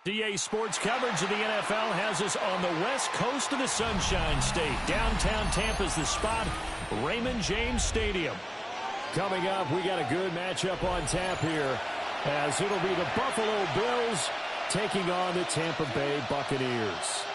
DA Sports coverage of the NFL has us on the west coast of the Sunshine State. Downtown Tampa's the spot, Raymond James Stadium. Coming up, we got a good matchup on tap here, as it'll be the Buffalo Bills taking on the Tampa Bay Buccaneers.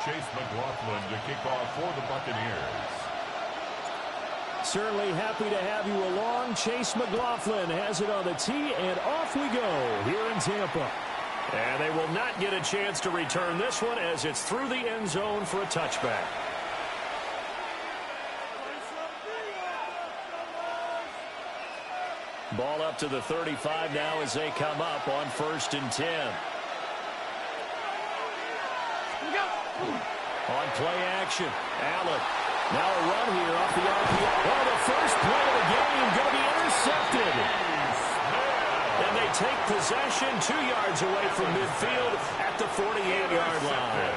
Chase McLaughlin to kick off for the Buccaneers. Certainly happy to have you along. Chase McLaughlin has it on the tee, and off we go here in Tampa. And they will not get a chance to return this one as it's through the end zone for a touchback. Ball up to the 35 now as they come up on 1st and 10. On play action, Allen. Now a run here off the RPO. Oh, the first play of the game going to be intercepted. And they take possession 2 yards away from midfield at the 48-yard line.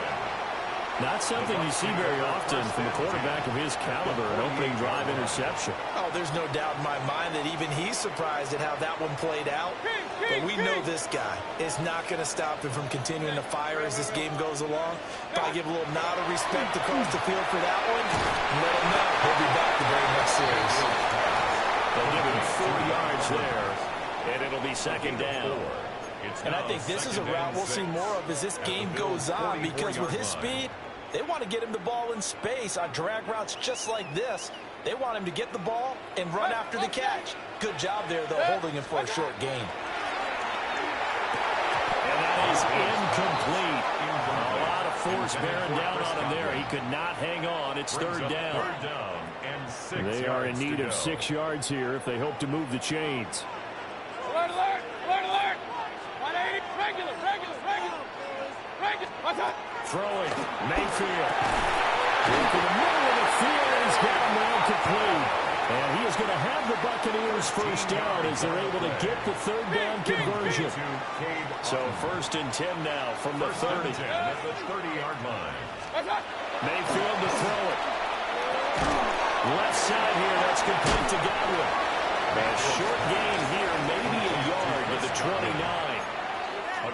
Not something you see very often from a quarterback of his caliber, an opening drive interception. Oh, there's no doubt in my mind that even he's surprised at how that one played out. But we know this guy is not going to stop him from continuing to fire as this game goes along. Probably give a little nod of respect across the field for that one. And let him know he'll be back the very next series. They'll give him 4 yards there, and it'll be second down. And I think this is a route we'll see more of as this game goes on, because with his speed, they want to get him the ball in space on drag routes just like this. They want him to get the ball and run after the catch. Good job there, though, holding him for a short gain. And that is incomplete. A lot of force bearing down on him there. He could not hang on. It's third down. They are in need of 6 yards here if they hope to move the chains. Alert, alert, alert, alert. 180, regular. Throwing, Mayfield. Into the middle of the field, he's got him down complete. And he is going to have the Buccaneers first down as they're able to get the third down conversion. So 1st and 10 now from the 30. At the 30-yard line. Mayfield to throw it. Left side here, that's complete to Godwin. A short gain here, maybe a yard to the 29.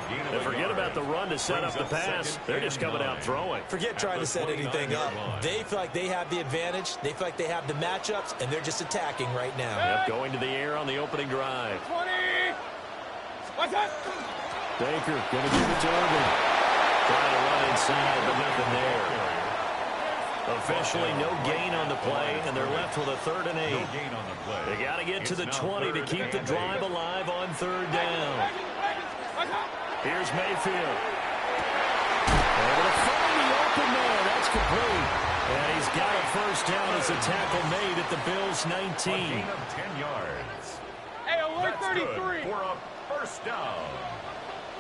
And forget about the run to set up the pass. They're just coming out throwing. Forget trying to set anything up. They feel like they have the advantage. They feel like they have the matchups, and they're just attacking right now. Yep, going to the air on the opening drive. 20. What's that? Baker going to give it to Irvin. Trying to run inside, but nothing there. Officially no gain on the play, and they're left with a 3rd and 8. No gain on the play. They got to get to the 20 to keep the drive alive on 3rd down. Here's Mayfield. Able to find the open man. That's complete. And he's got a first down as a tackle made at the Bills' 19. A gain of 10 yards. Hey, alert 33. Good for a first down.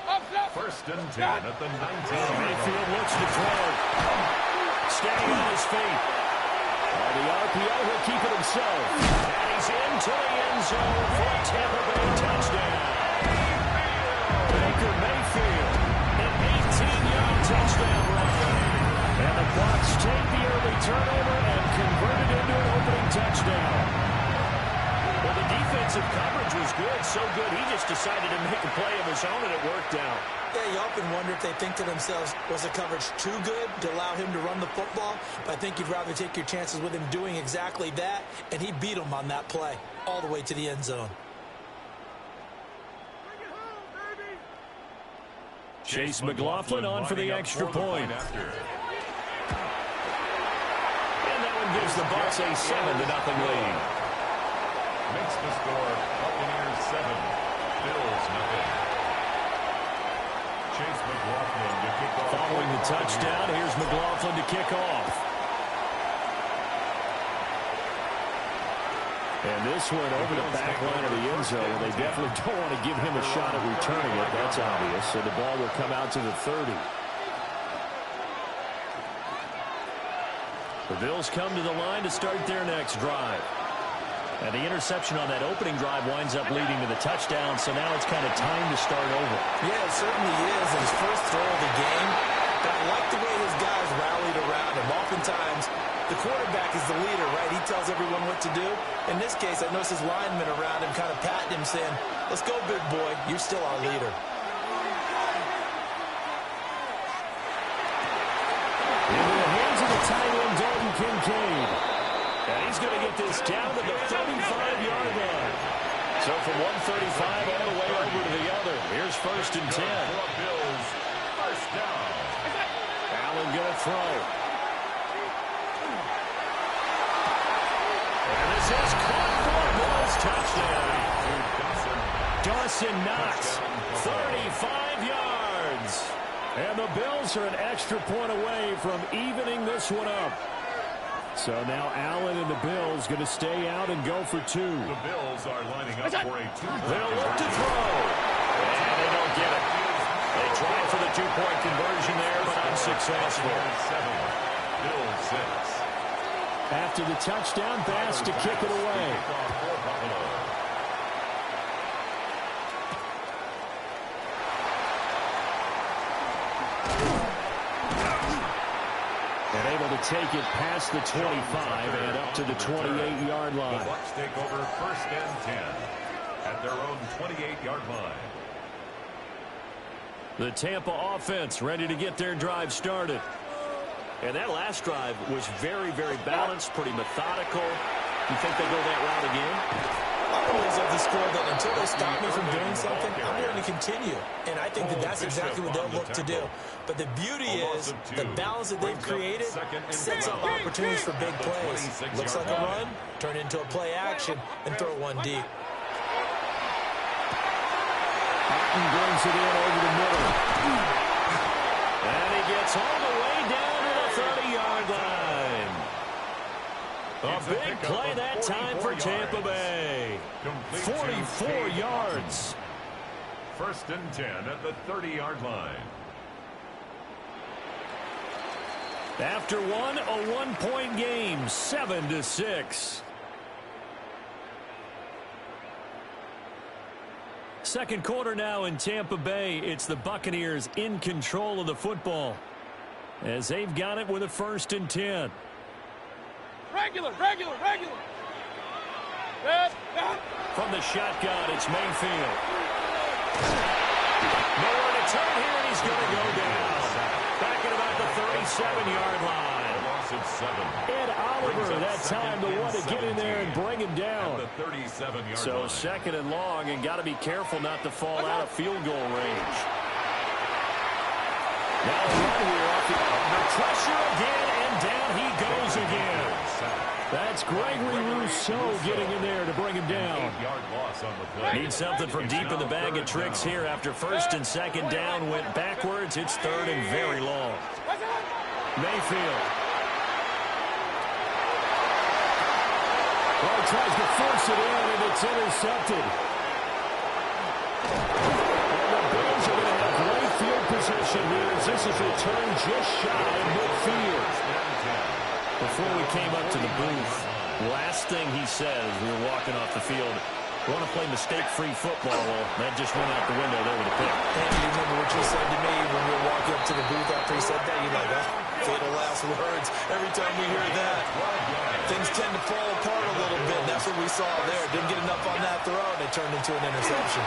Up. 1st and 10 at the 19. Mayfield looks to throw. Staying on his feet. On the RPO, he'll keep it himself. And he's into the end zone for a Tampa Bay touchdown. Baker Mayfield, an 18-yard touchdown run. And the Bucs take the early turnover and convert it into an opening touchdown. Well, the defensive coverage was good, so good he just decided to make a play of his own, and it worked out. Yeah, you often wonder if they think to themselves, was the coverage too good to allow him to run the football? But I think you'd rather take your chances with him doing exactly that, and he beat him on that play all the way to the end zone. Chase McLaughlin on for the extra point. And that one gives the Bucs a 7-0 lead. Makes the score Buccaneers 7, Bills nothing. Chase McLaughlin to kick off. Following the touchdown, here's McLaughlin to kick off. And this one over the back line of the end zone. They definitely don't want to give him a shot at returning it. That's obvious. So the ball will come out to the 30. The Bills come to the line to start their next drive. And the interception on that opening drive winds up leading to the touchdown, so now it's kind of time to start over. Yeah, it certainly is. His first throw of the game. But I like the way his guys rallied around him. Oftentimes, the quarterback is the leader, right? He tells everyone what to do. In this case, I noticed his linemen around him kind of patting him, saying, let's go, big boy. You're still our leader. Into the hands of the tight end, Dalton Kincaid. And he's going to get this down to the 35-yard line. So from 135 all the way over to the other. Here's 1st and 10. Bills, first down. Allen going to throw. And this is caught for a Bills touchdown. Dawson Knox, 35 yards. And the Bills are an extra point away from evening this one up. So now Allen and the Bills going to stay out and go for 2. The Bills are lining up for a 2-point. They'll look to throw. And they don't get it. They tried for the 2-point conversion there, but unsuccessful. 7, Bills 6. After the touchdown, Bass to kick it away. And able to take it past the 25 and up to the 28-yard line. The Bucs take over 1st and 10 at their own 28-yard line. The Tampa offense ready to get their drive started. And that last drive was very, very balanced, pretty methodical. You think they go that route again? I always have the score that until they stop me from doing something, I'm going to continue. And I think that that's exactly what they'll look to do. But the beauty is the balance that they've created sets up opportunities for big plays. Looks like a run, turn into a play action, and throw one deep. Martin brings it in over the middle. And he gets all the way down to the 30-yard line. A big play that time for Tampa Bay. 44 yards. 1st and 10 at the 30-yard line. After one, a one-point game, 7-6. Second quarter now in Tampa Bay. It's the Buccaneers in control of the football as they've got it with a 1st and 10. Regular. From the shotgun, it's Mayfield. Nowhere to turn here, and he's going to go down. Back at about the 37-yard line. Loss of 7. Ed Oliver, that time, the one to get in there and bring him down. The 37-yard So line. 2nd and long, and got to be careful not to fall out of field goal range. Now a run here off the pressure again, and down he goes again. That's Gregory Rousseau getting in there to bring him down. 8-yard loss on the play. Need something from deep in the bag of tricks here after 1st and 2nd down. Went backwards. It's 3rd and very long. Mayfield. Well, tries to force it in, and it's intercepted. And the Bills are going to have great field position here as this is returned just shy of midfield. Before we came up to the booth, last thing he said as we were walking off the field, we want to play mistake-free football. Well, that just went out the window there with a pick. And you remember what you said to me when we were walking up to the booth after he said that? You're like, oh, fatal last words. Every time we hear that, things tend to fall apart a little bit. And that's what we saw there. Didn't get enough on that throw, and it turned into an interception.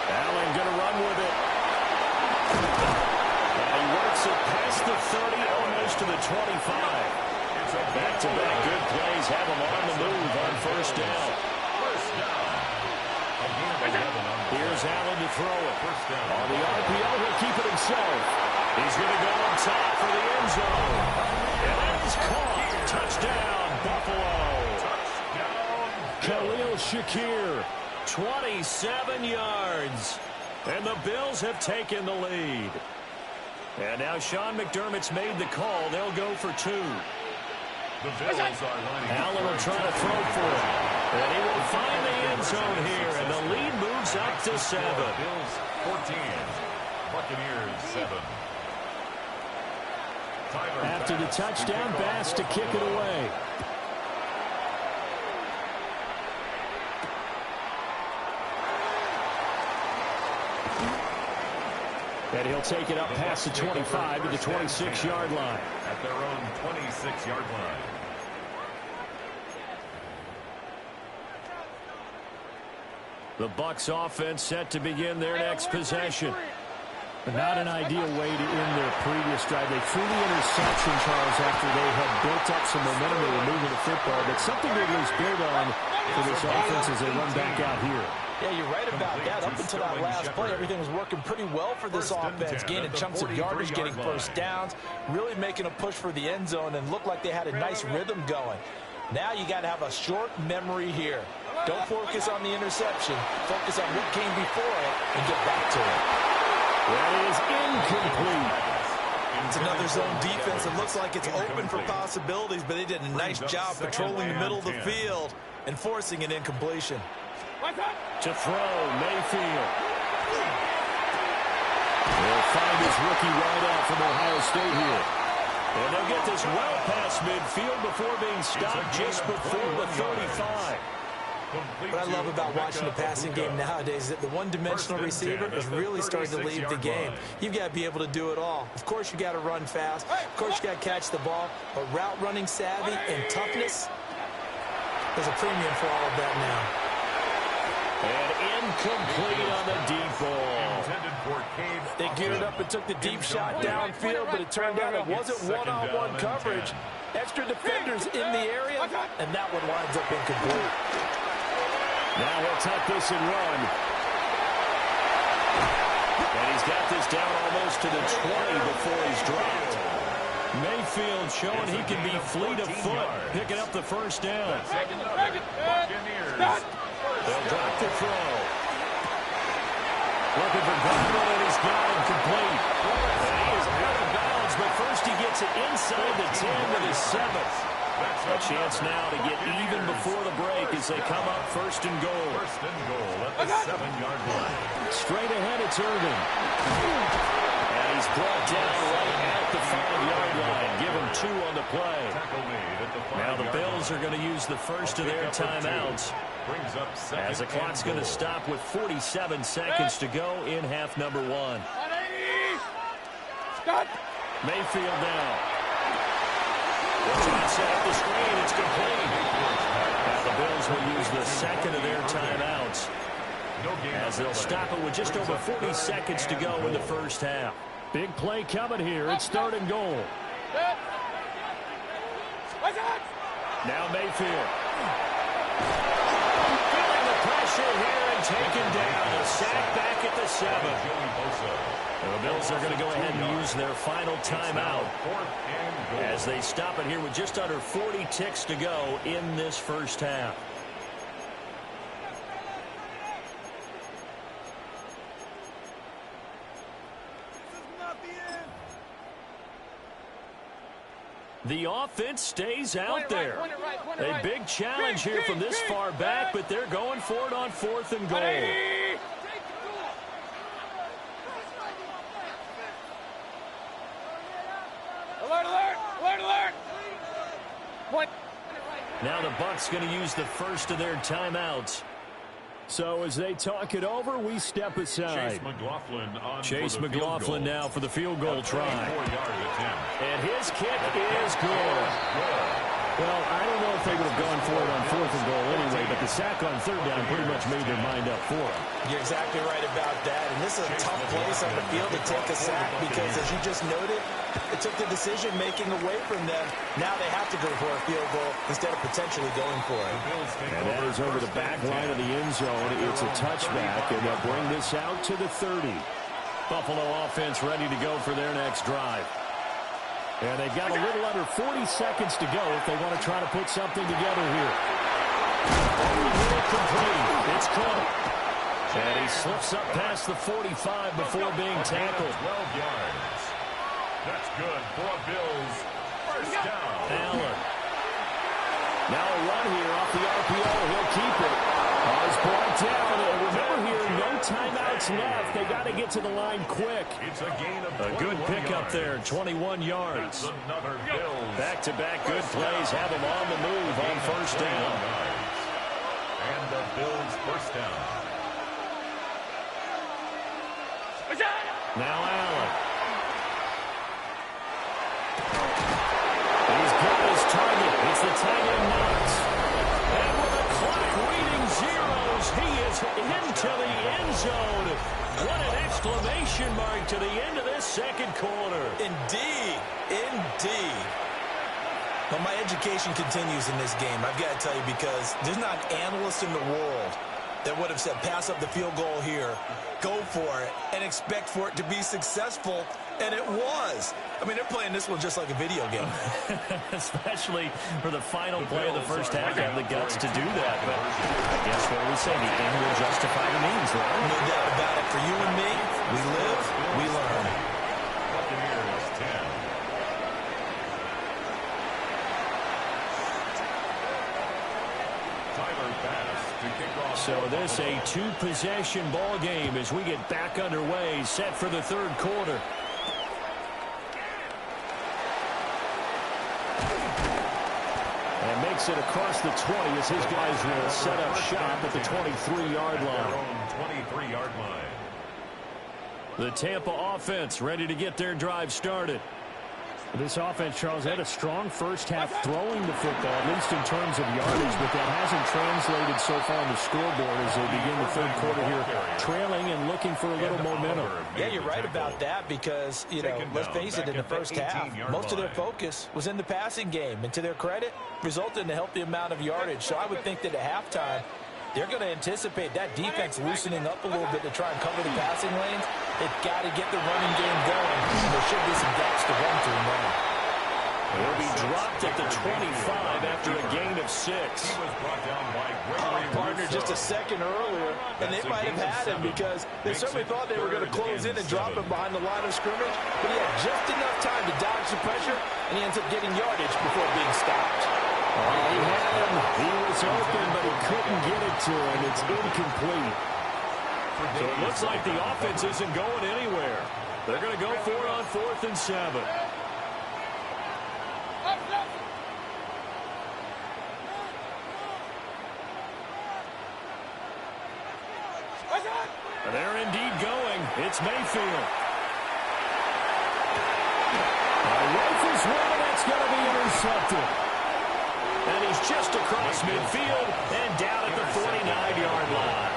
Allen going to run with it. And he works it past the 30, almost to the 25. Back-to-back good plays have him on the move on 1st down. Here's Allen to throw it. On the RPO, he'll keep it himself. He's going to go on top for the end zone. And that is caught. Touchdown, Buffalo. Khalil Shakir, 27 yards. And the Bills have taken the lead. And now Sean McDermott's made the call. They'll go for 2. The Bills are lining up. Allen will try to throw for it. And he will find the end zone here. And the lead moves up to 7. Bills 14. Buccaneers 7. After the touchdown, Bass to kick it away. And he'll take it up past the 25 to the 26-yard line. At their own 26-yard line. The Bucs offense set to begin their next possession. But not an ideal way to end their previous drive. They threw the interception, Charles, after they had built up some momentum. They were moving the football, but something to at least build on for this offense as they run back out here. Yeah, you're right about that. Up until that last play, everything was working pretty well for this offense, gaining chunks of yardage, getting first downs, really making a push for the end zone, and looked like they had a nice rhythm going. Now you got to have a short memory here. Don't focus on the interception. Focus on what came before it and get back to it. That is incomplete. It's another zone defense. It looks like it's open for possibilities, but they did a nice job patrolling the middle of the field and forcing an incompletion. To throw, Mayfield. They'll find his rookie wideout from Ohio State here. And they'll get this well past midfield before being stopped just before the 35. What I love about watching the passing game nowadays is that the one-dimensional receiver is really starting to leave the game. You've got to be able to do it all. Of course, you got to run fast. Of course, you got to catch the ball. But route running savvy and toughness, there's a premium for all of that now. And incomplete on the deep ball. They geared up and took the deep shot downfield, but it turned out it wasn't one-on-one coverage. Extra defenders in the area, and that one winds up incomplete. Now he'll tuck this and run. And he's got this down almost to the 20 before he's dropped. Mayfield showing he can be fleet of foot, picking up the first down. They'll drop the throw. Looking for Godwin, and he's got him complete. And he is out of bounds, but first he gets it inside the 10 with his 7th. A chance now to get even before the break as they come up first and goal. First and goal at the 7-yard line. Straight ahead, it's Irvin. And he's brought down right at the 5-yard line. Give him 2 on the play. Now the Bills are going to use the first of their timeouts, as the clock's going to stop with 47 seconds to go in half number 1. Mayfield now. They'll try to set up the screen. It's complete. Now the Bills will use the second of their timeouts, as they'll stop it with just over 40 seconds to go in the first half. Big play coming here. It's 3rd and goal. Now Mayfield. Feeling the pressure here and taken down. A sack back at the 7. And the Bills are going to go ahead and use their final timeout as they stop it here with just under 40 ticks to go in this first half. The offense stays out there. A big challenge here from this far back, but they're going for it on 4th and goal. Alert, alert, alert, alert. Now the Bucs going to use the first of their timeouts. So as they talk it over, we step aside. Chase McLaughlin now for the field goal try. And his kick is good. Well, I don't know if they would have gone for it on 4th and goal anyway, but the sack on 3rd down pretty much made their mind up for it. You're exactly right about that. And this is a tough place on the field to take a sack because, as you just noted, it took the decision-making away from them. Now they have to go for a field goal instead of potentially going for it. And that is over the back line of the end zone. It's a touchback, and they'll bring this out to the 30. Buffalo offense ready to go for their next drive. And they've got a little under 40 seconds to go if they want to try to put something together here. Complete. It's caught. And he slips up past the 45 before being tackled. 12 yards. That's good for Bills. First down. Allen. Now a run here off the RPO. He'll keep it. Is brought down. And remember here, no timeouts left. They got to get to the line quick. It's a gain of a good pickup there, 21 yards. Another Bills. Back-to-back good plays have them on the move on first down. And the Bills first down. Now Allen. He's got his target. It's the tight end Knox. And with the clock reading zeros, he is into the end zone. What an exclamation mark to the end of this second quarter. Indeed. Indeed. Well, my education continues in this game, I've got to tell you, because there's not an analyst in the world that would have said pass up the field goal here, go for it, and expect for it to be successful, and it was. I mean, they're playing this one just like a video game. Especially for the final play of the first half to have the guts to do that. But I guess what we say, the end will justify the means, right? No doubt about it. For you and me, we live, we learn. Buccaneers 10. So this a two-possession ball game as we get back underway, set for the third quarter. And makes it across the 20 as his guys will set up shop at the 23-yard line. 23-yard line. The Tampa offense ready to get their drive started. This offense, Charles, had a strong first half throwing the football, at least in terms of yardage, but that hasn't translated so far on the scoreboard as they begin the third quarter here, trailing and looking for a little momentum. Yeah, you're right about that because, you know, let's face it, in the first half, most of their focus was in the passing game. And to their credit, resulted in a healthy amount of yardage. So I would think that at halftime, they're going to anticipate that defense loosening up a little bit to try and cover the passing lanes. They've got to get the running game going. There should be some gaps to run through now. He'll be dropped at the 25 after a gain of 6. He was brought down by Gregory Partner Rousseau. just a second earlier, and they might have had him because they certainly thought they were going to close in and drop him behind the line of scrimmage, but he had just enough time to dodge the pressure, and he ends up getting yardage before being stopped. He had him. He was open, but he couldn't get it to him. It's incomplete. So it looks like the offense isn't going anywhere. They're going to go for it on 4th and 7. And they're indeed going. It's Mayfield. Rifles one. That's going to be intercepted. And he's just across midfield and down at the 49-yard line.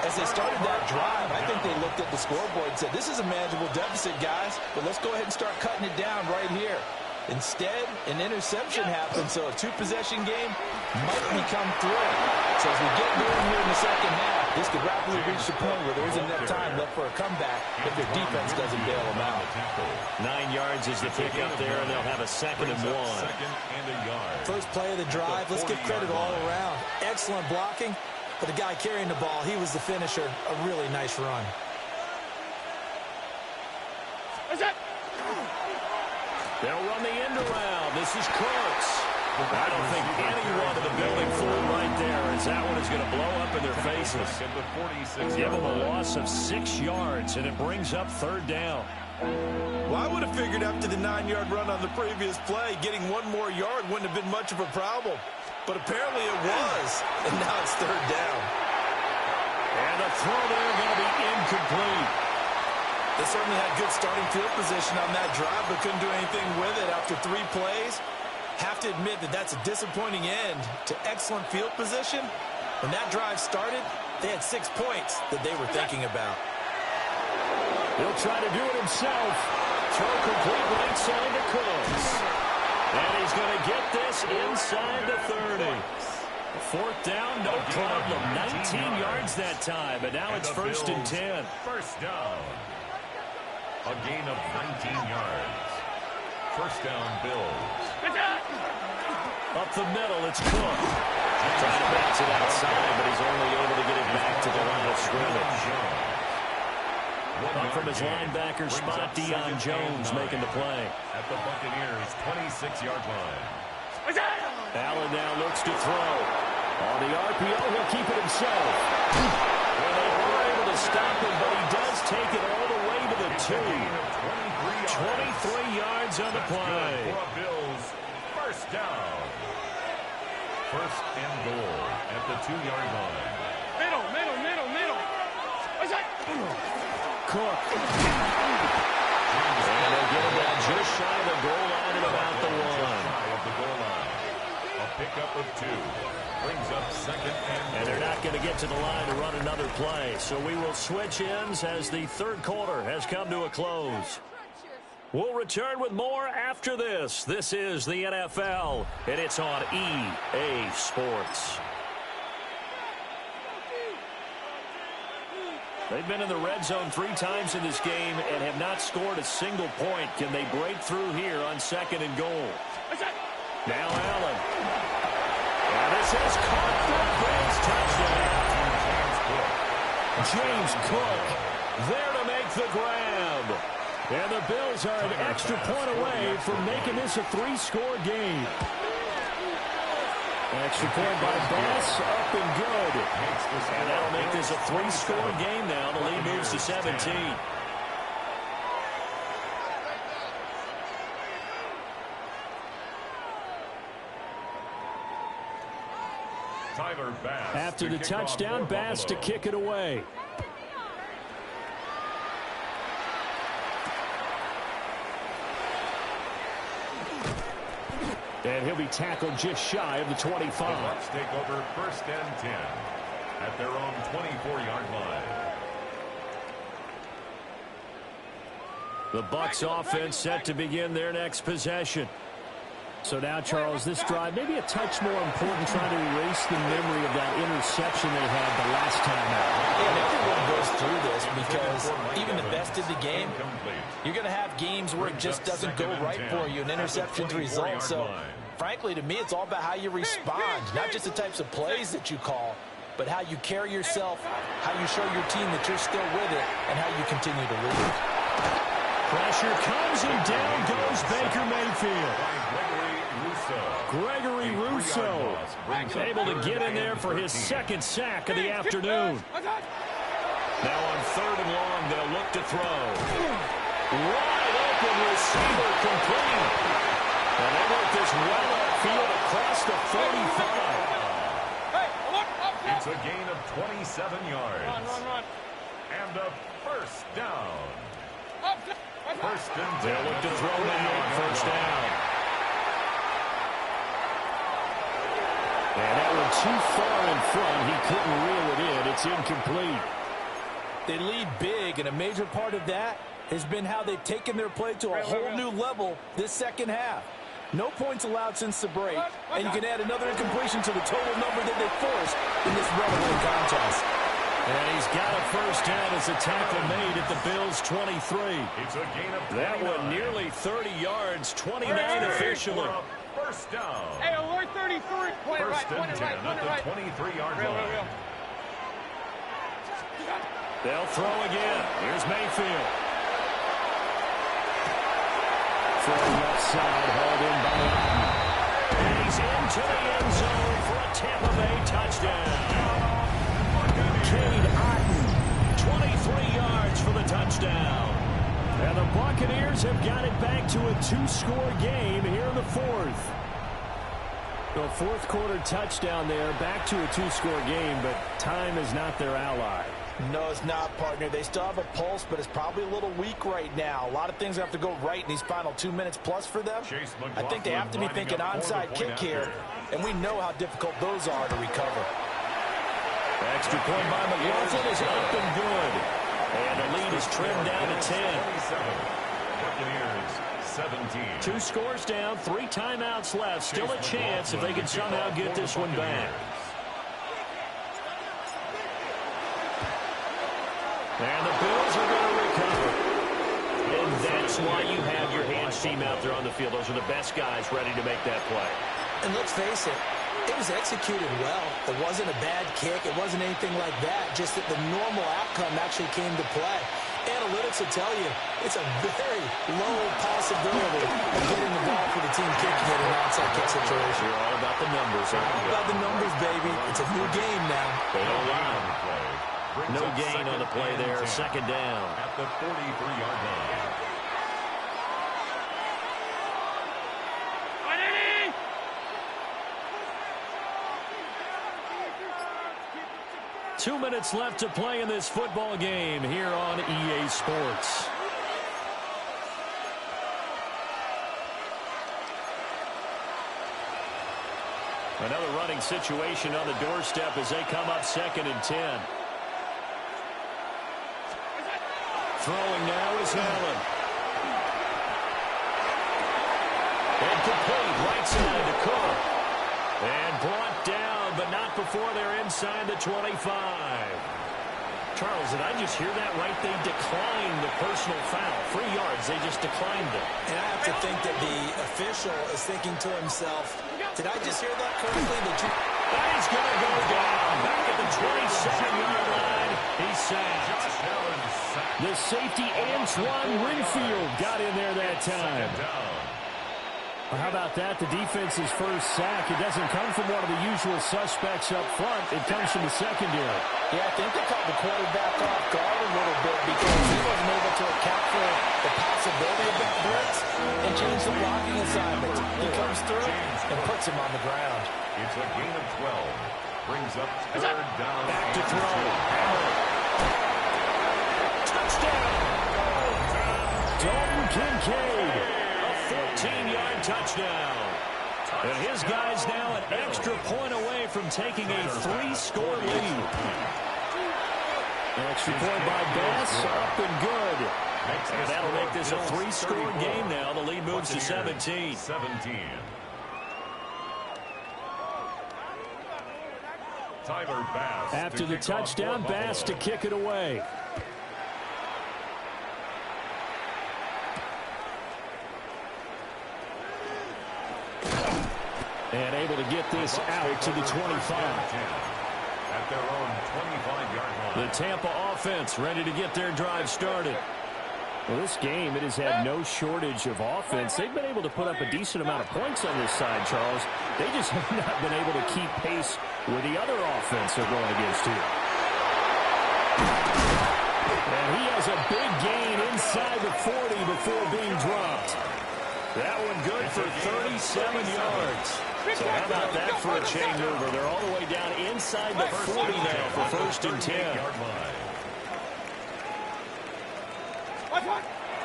As they started that drive, I think they looked at the scoreboard and said, this is a manageable deficit, guys, but let's go ahead and start cutting it down right here. Instead, an interception happens, so a two-possession game might become three. So as we get going here in the second half, this could rapidly reach the point where there isn't enough time left for a comeback if their defense doesn't bail them out. 9 yards is the pickup there, and they'll have a 2nd and 1. Second and a yard. First play of the drive, let's give credit all around. Excellent blocking, but the guy carrying the ball, he was the finisher. A really nice run. They'll run the end around. This is Cooks. I don't think anyone in the building fooled right there, as that one is going to blow up in their faces. Give them a loss of 6 yards, and it brings up 3rd down. Well, I would have figured after the 9-yard run on the previous play, getting one more yard wouldn't have been much of a problem. But apparently it was, and now it's 3rd down. And the throw there going to be incomplete. They certainly had good starting field position on that drive, but couldn't do anything with it after 3 plays. Have to admit that that's a disappointing end to excellent field position. When that drive started, they had 6 points that they were thinking about. He'll try to do it himself. Throw complete right side to Cooks. And he's going to get this inside the 30. 4th down, no problem. 19 yards that time, but now it's 1st and 10. First down. A gain of 19 yards. First down, Bills. Up the middle, it's Cook. Trying to bounce it outside, but he's only able to get it back to the line of scrimmage. Up from his linebacker spot, Deion Jones making the play. At the Buccaneers' 26-yard line. Allen now looks to throw. On the RPO, he'll keep it himself. Well, they were able to stop him, but he does take it all the way to the 2. 23 yards on the play. For Bills, first down. First and goal at the 2-yard line. Middle. Cook. And they'll get him down just shy of the goal line at about the one. A pickup of 2. Brings up second and they're not going to get to the line to run another play. So we will switch ends as the third quarter has come to a close. We'll return with more after this. This is the NFL, and it's on EA Sports. They've been in the red zone 3 times in this game and have not scored a single point. Can they break through here on second and goal? Now Allen. And this is caught for a Bills touchdown. James Cook there to make the grab. And the Bills are an extra point away from making this a 3-score game. Extra point by Bass, up and good. And that'll make this a 3-score game now. The lead moves to 17. Tyler Bass. After the touchdown, Bass to kick it away. And he'll be tackled just shy of the 25. The Bucs take over 1st and 10 at their own 24-yard line. The Bucs offense set to begin their next possession. So now, Charles, this drive maybe a touch more important, trying to erase the memory of that interception they had the last time out. And everyone goes through this because even the best in the game, you're going to have games where it just doesn't go right for you, and interceptions result. So, frankly, to me, it's all about how you respond, not just the types of plays that you call, but how you carry yourself, how you show your team that you're still with it, and how you continue to lead. Pressure comes, and down goes Baker Mayfield. Gregory Rousseau able to get in there for his second sack of the afternoon. Now on 3rd and long, they'll look to throw. Wide open receiver complete. And they work this well upfield across the 45. It's a gain of 27 yards. Run. And a 1st down. 1st and 10. They'll look to throw now. 1st down. And that one too far in front. He couldn't reel it in. It's incomplete. They lead big, and a major part of that has been how they've taken their play to a whole new level this second half. No points allowed since the break, and you can add another incompletion to the total number that they forced in this runaway contest. And he's got a 1st down as a tackle made at the Bills' 23. It's a gain of 29. That one nearly 30 yards, 29 officially. 1st down. Hey, alert 33. Point it right, 1st and 10 at the 23-yard line. They'll throw again. Here's Mayfield. From left side, hauled in by Otten. And he's into the end zone for a Tampa Bay touchdown. Cade Otten, 23 yards for the touchdown. And the Buccaneers have got it back to a 2-score game here in the 4th. The 4th quarter touchdown there, back to a 2-score game, but time is not their ally. No, it's not, partner. They still have a pulse, but it's probably a little weak right now. A lot of things have to go right in these final 2 minutes plus for them. I think they have to be thinking onside kick here, and we know how difficult those are to recover. Extra point by McLaughlin is up and good. And the lead is trimmed down to 10. Buccaneers 17. 2 scores down, 3 timeouts left. Still a chance if they can somehow get this one back. And the Bills are going to recover. And that's why you have your hands team out there on the field. Those are the best guys ready to make that play. And let's face it, it was executed well. It wasn't a bad kick. It wasn't anything like that. Just that the normal outcome actually came to play. Analytics will tell you it's a very low possibility of getting the ball for the team kicking it in an onside kick situation. You're all about the numbers. All about the numbers, baby. It's a new game now. They don't lie. No gain on the play there. 2nd down. At the 43-yard line. 2 minutes left to play in this football game here on EA Sports. Another running situation on the doorstep as they come up 2nd and 10. Throwing now is Allen. Incomplete, right side to Cook. And brought down, but not before they're inside the 25. Charles, did I just hear that right? They declined the personal foul. 3 yards, they just declined it. And I have to think that the official is thinking to himself, did I just hear that correctly? That is going to go down. Back at the 27-yard line. He's sacked. The safety, Antoine Winfield, got in there that time. Well, how about that? The defense's first sack. It doesn't come from one of the usual suspects up front. It comes from the secondary. Yeah, I think they caught the quarterback off guard a little bit because he wasn't able to account for the possibility of that blitz and change the blocking assignment. He comes through and puts him on the ground. It's a gain of 12. Brings up 3rd down. Back to throw. Touchdown! Dalton Kincaid. 14-yard touchdown. And his guy's now an extra point away from taking a 3-score lead. Extra point by Bass, up and good. And that'll make this a 3-score game now. The lead moves to 17. Tyler Bass. After the touchdown, Bass to kick it away. And able to get this out to the 25. At their own 25-yard line. The Tampa offense ready to get their drive started. Well, this game, it has had no shortage of offense. They've been able to put up a decent amount of points on this side, Charles. They just have not been able to keep pace with the other offense they're going against here. And he has a big gain inside the 40 before being dropped. That one good for 37 yards. So how about that for a chain mover? They're all the way down inside the 40 now for 1st and 10.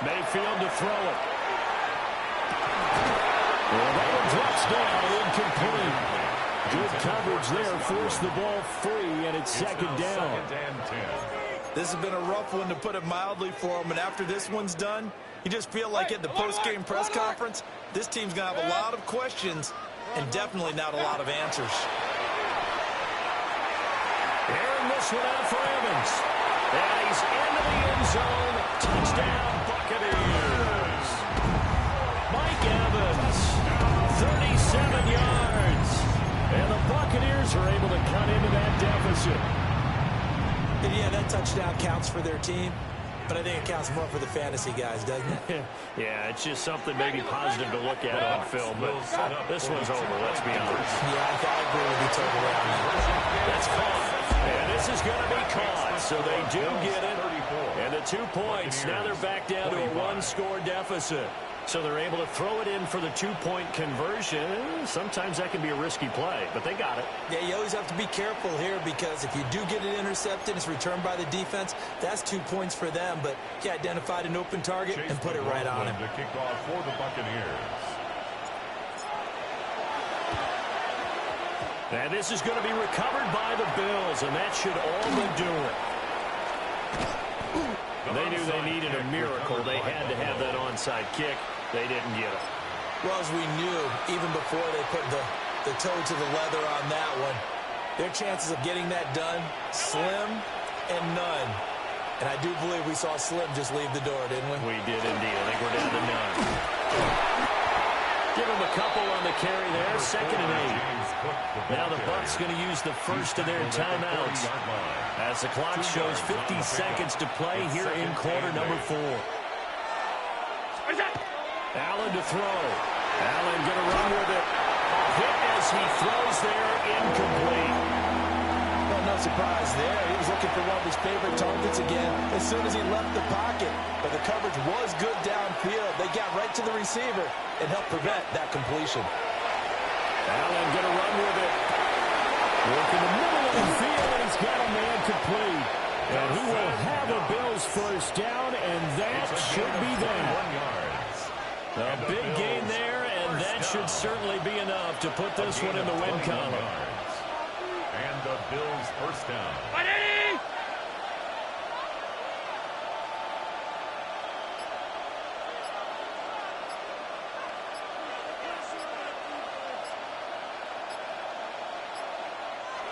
Mayfield to throw it. And that one drops down, incomplete. Good coverage there, forced the ball free, and it's 2nd down. This has been a rough one, to put it mildly, for him. And after this one's done, you just feel like at the post-game press conference, this team's going to have a lot of questions and definitely not a lot of answers. Airing this one out for Evans. And he's into the end zone. Touchdown, Buccaneers. Mike Evans, 37 yards. And the Buccaneers are able to cut into that deficit. And yeah, that touchdown counts for their team, but I think it counts more for the fantasy guys, doesn't it? Yeah, it's just something maybe positive to look at on film, but this one's over, let's be honest. Yeah, I agree with you totally on that. That's caught. And this is going to be caught, so they do get it. And the 2 points, now they're back down to a 1-score deficit. So they're able to throw it in for the 2-point conversion. Sometimes that can be a risky play, but they got it. Yeah, you always have to be careful here, because if you do get it intercepted, it's returned by the defense, that's 2 points for them. But he identified an open target and put it right on him. The kickoff for the Buccaneers. And this is going to be recovered by the Bills, and that should all but do it. They knew they needed a miracle. They had to have that onside kick. They didn't get it. Well, as we knew, even before they put the toe to the leather on that one, their chances of getting that done, slim and none. And I do believe we saw Slim just leave the door, didn't we? We did indeed. I think we're down to none. Give him a couple on the carry there. 2nd and 8. Now the Bucs going to use the first of their timeouts as the clock shows 50 seconds to play here in quarter number 4. Allen to throw. Allen going to run with it. Hit as he throws there, incomplete. Well, no surprise there. He was looking for one of his favorite targets again as soon as he left the pocket. But the coverage was good downfield. They got right to the receiver and helped prevent that completion. Allen going to run with it. Work in the middle of the field, and he's got a man complete. And he will have a Bills first down, and that should be that. A big gain there, and that should certainly be enough to put this one in the win column. And the Bills first down.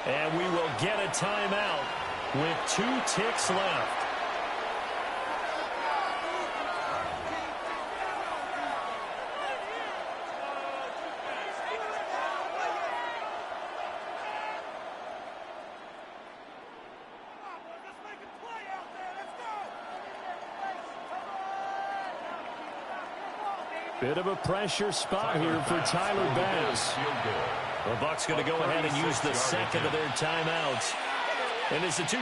And we will get a timeout with 2 ticks left. Bit of a pressure spot here for Tyler Bass. The Bucs going to go ahead and use the second of their timeouts. And it's a 2.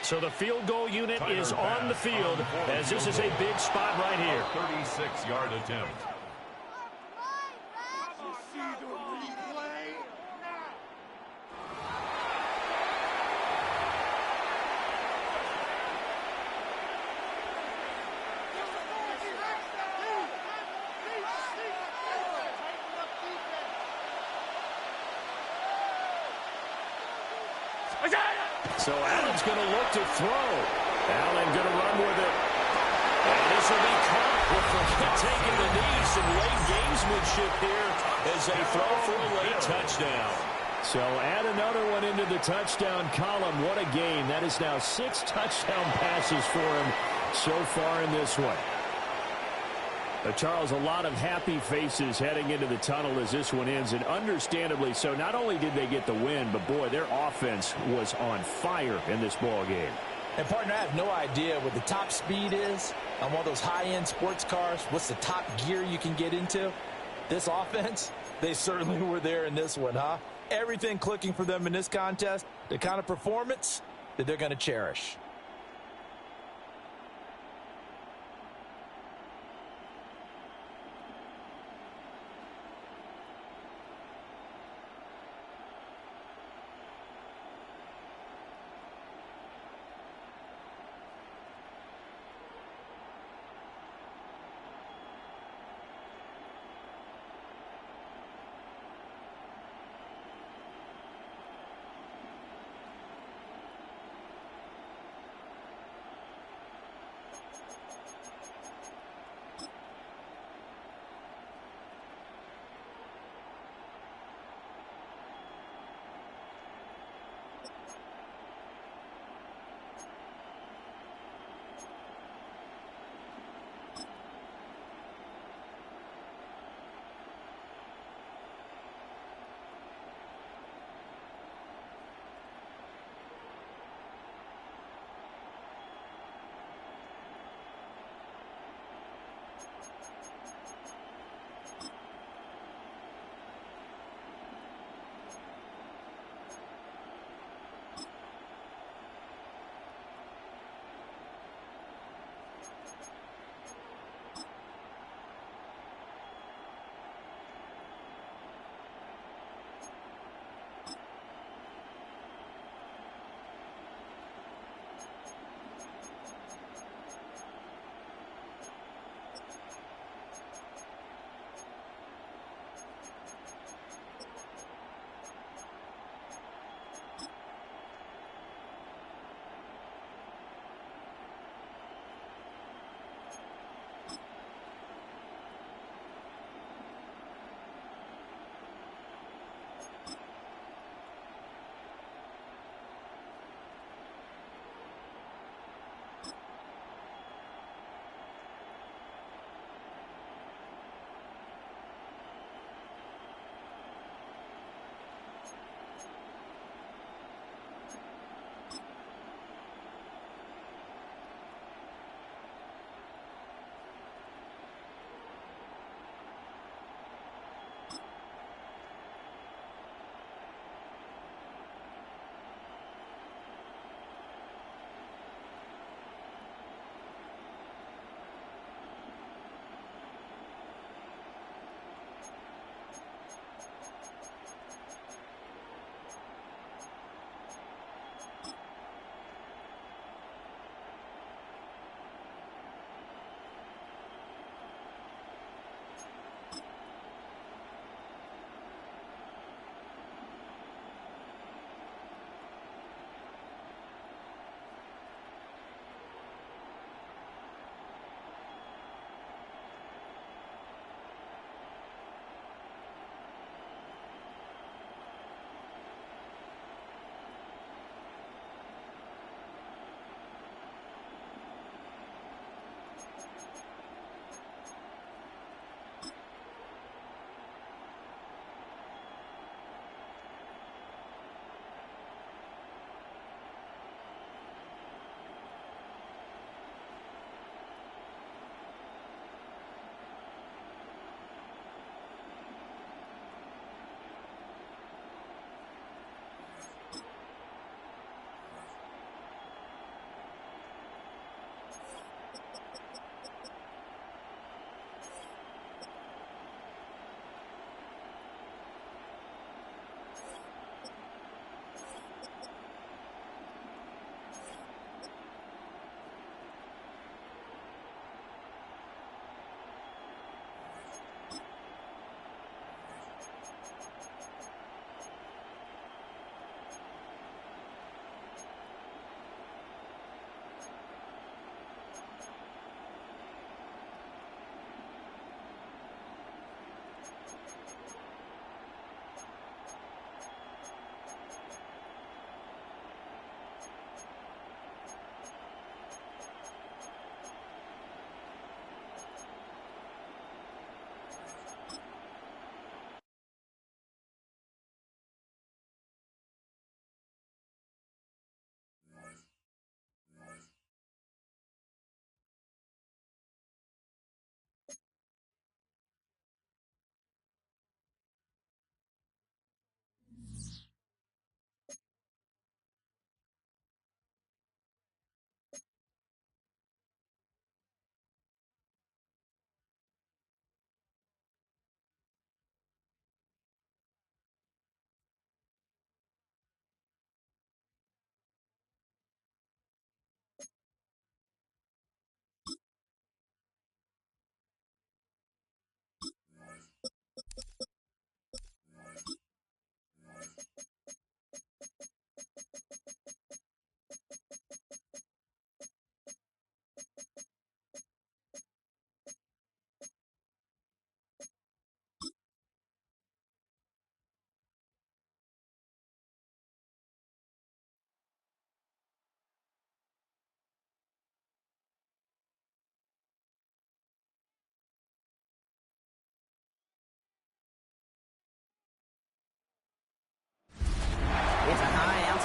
So the field goal unit is on the field as this is a big spot right here. 36-yard attempt. So Allen's going to look to throw. Allen going to run with it. And this will be caught with taking the knee. Some late gamesmanship here as they throw for a late touchdown. So add another one into the touchdown column. What a game. That is now 6 touchdown passes for him so far in this one. Charles, a lot of happy faces heading into the tunnel as this one ends, and understandably so. Not only did they get the win, but boy, their offense was on fire in this ball game. And partner, I have no idea what the top speed is on one of those high-end sports cars. What's the top gear you can get into? This offense, they certainly were there in this one, huh? Everything clicking for them in this contest, the kind of performance that they're going to cherish.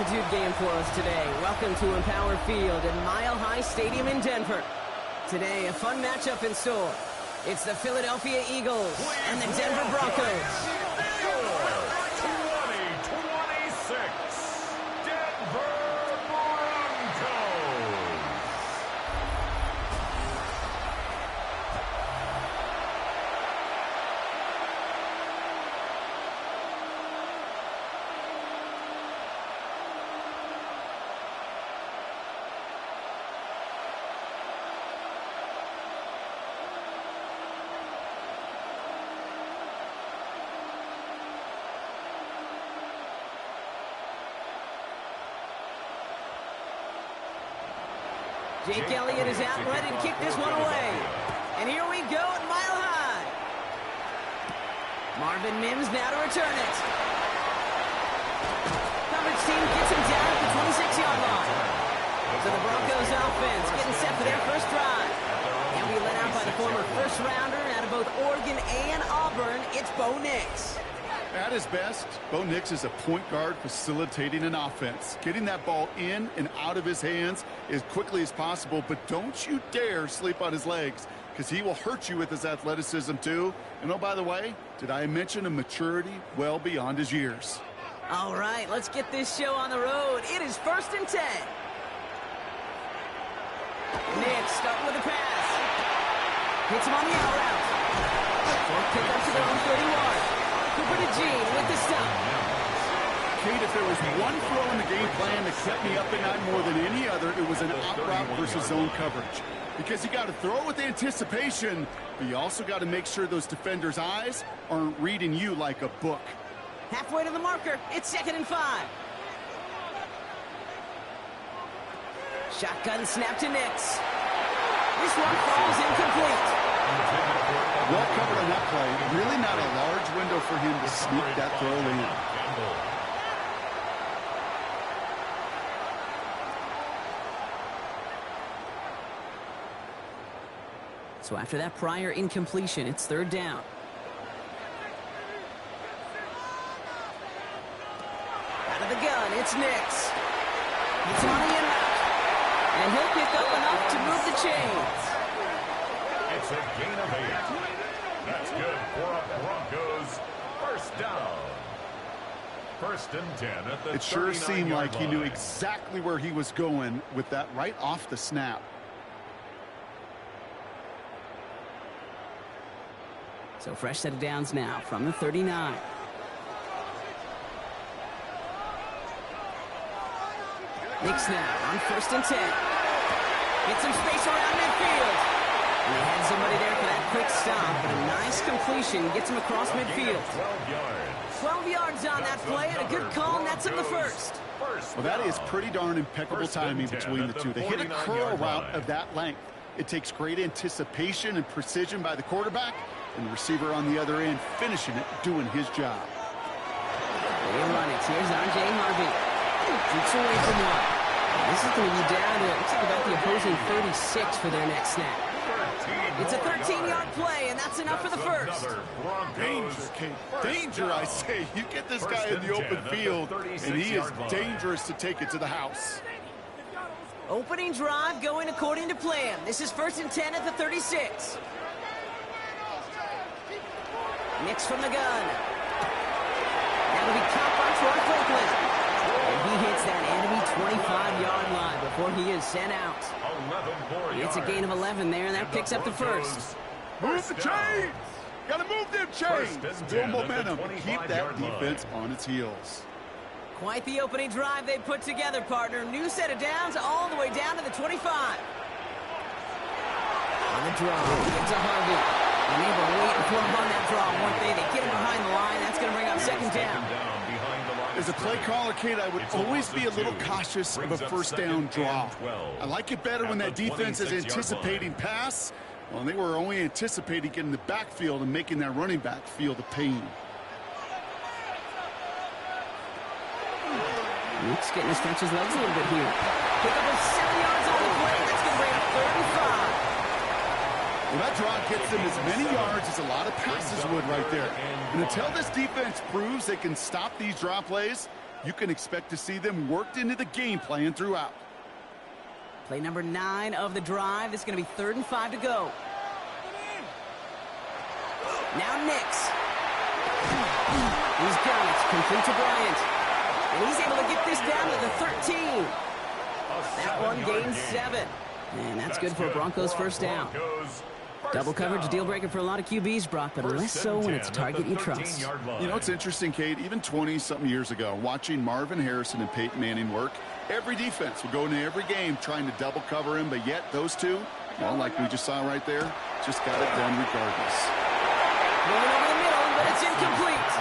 high-altitude game for us today. Welcome to Empower Field at Mile High Stadium in Denver. Today, a fun matchup in store. It's the Philadelphia Eagles and the Denver Broncos. 2026 Denver Broncos. Jake Elliott is out ready to kick this one away. And here we go at Mile High. Marvin Mims now to return it. Coverage team gets him down at the 26-yard line. So the Broncos offense getting set for their first drive. And we led out by the former first-rounder out of both Oregon and Auburn. It's Bo Nix. At his best, Bo Nix is a point guard facilitating an offense. Getting that ball in and out of his hands as quickly as possible, but don't you dare sleep on his legs, because he will hurt you with his athleticism too. And oh, by the way, did I mention a maturity well beyond his years? All right, let's get this show on the road. It is 1st and 10. Nix starting with a pass. Hits him on the out route. Short pick up to their own 31. Cooper to Gene with the stop. Kate, if there was one throw in the game plan that kept me up at night more than any other, it was an out route versus zone coverage. Because you got to throw with anticipation, but you also got to make sure those defenders' eyes aren't reading you like a book. Halfway to the marker. It's 2nd and 5. Shotgun snap to Nix. This one falls incomplete. Well covered on that play. Really not a large window for him to sneak that throw in. So after that prior incompletion, it's 3rd down. Out of the gun, it's Nix. It's on the in route. And he'll pick up enough to move the chains. It's a gain of 8. That's good for a Broncos first down. 1st and 10 at the It sure seemed like he knew line. exactly where he was going with that right off the snap. So fresh set of downs now from the 39. Nix now on 1st and 10. Get some space around midfield. And they had somebody there for that quick stop, but a nice completion gets him across midfield. 12 yards. 12 yards on that play, and a good call, and that's him the first. Well, that is pretty darn impeccable timing between the two. They hit a curl route of that length. It takes great anticipation and precision by the quarterback, and the receiver on the other end finishing it, doing his job. They'll run it. Here's R.J. Harvey. Shoots away from one. And this is going to be down to, looks like about the opposing 36 for their next snap. It's a 13-yard play, and that's enough for the first. Danger, Kate. Danger, I say. You get this guy in the open field, and he is dangerous to take it to the house. Opening drive going according to plan. This is 1st and 10 at the 36. Nix from the gun. That'll be caught by Troy Franklin. And he hits that enemy 25-yard line before he is sent out. It's a gain of 11 there, and that picks up the first. Move the chains! Gotta move them chains! Build momentum. Keep that defense on its heels. Quite the opening drive they put together, partner. New set of downs all the way down to the 25. On the draw, into Harvey. And they were waiting for him on that draw, weren't they? They get him behind the line. That's going to bring up 2nd down. As a play caller, Kate, I would always be a little cautious of a 1st down draw. I like it better when that defense is anticipating pass. Well, they were only anticipating getting the backfield and making that running back feel the pain. Luke's getting to stretch his legs a little bit here. Pick up 7 yards on the play. That's going to bring up 35. Well, that draw gets them as many yards as a lot of passes would right there. And until this defense proves they can stop these draw plays, you can expect to see them worked into the game plan throughout. Play number 9 of the drive. This is going to be 3rd and 5 to go. Now Nix. He's got it. Complete to Bryant. And he's able to get this down to the 13. That one gains 7. And that's good for a Broncos first down. Double coverage, deal breaker for a lot of QBs, Brock, but less so when it's a target you trust. You know, it's interesting, Kate, even 20-something years ago, watching Marvin Harrison and Peyton Manning work, every defense would go into every game trying to double cover him, but yet those two, well, like we just saw right there, just got it done regardless. Rolling over the middle, but it's incomplete.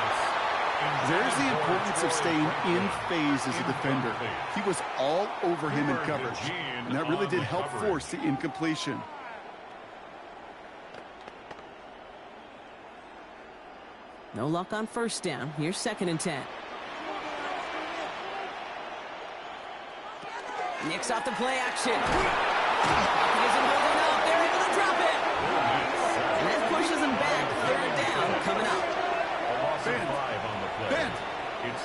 There's the importance of staying in phase as a defender. He was all over him in coverage, and that really did help force the incompletion. No luck on first down. Here's 2nd and 10. Nix off the play action. He isn't holding up. They're able to drop it. And that pushes him back. 3rd down coming up. Bend.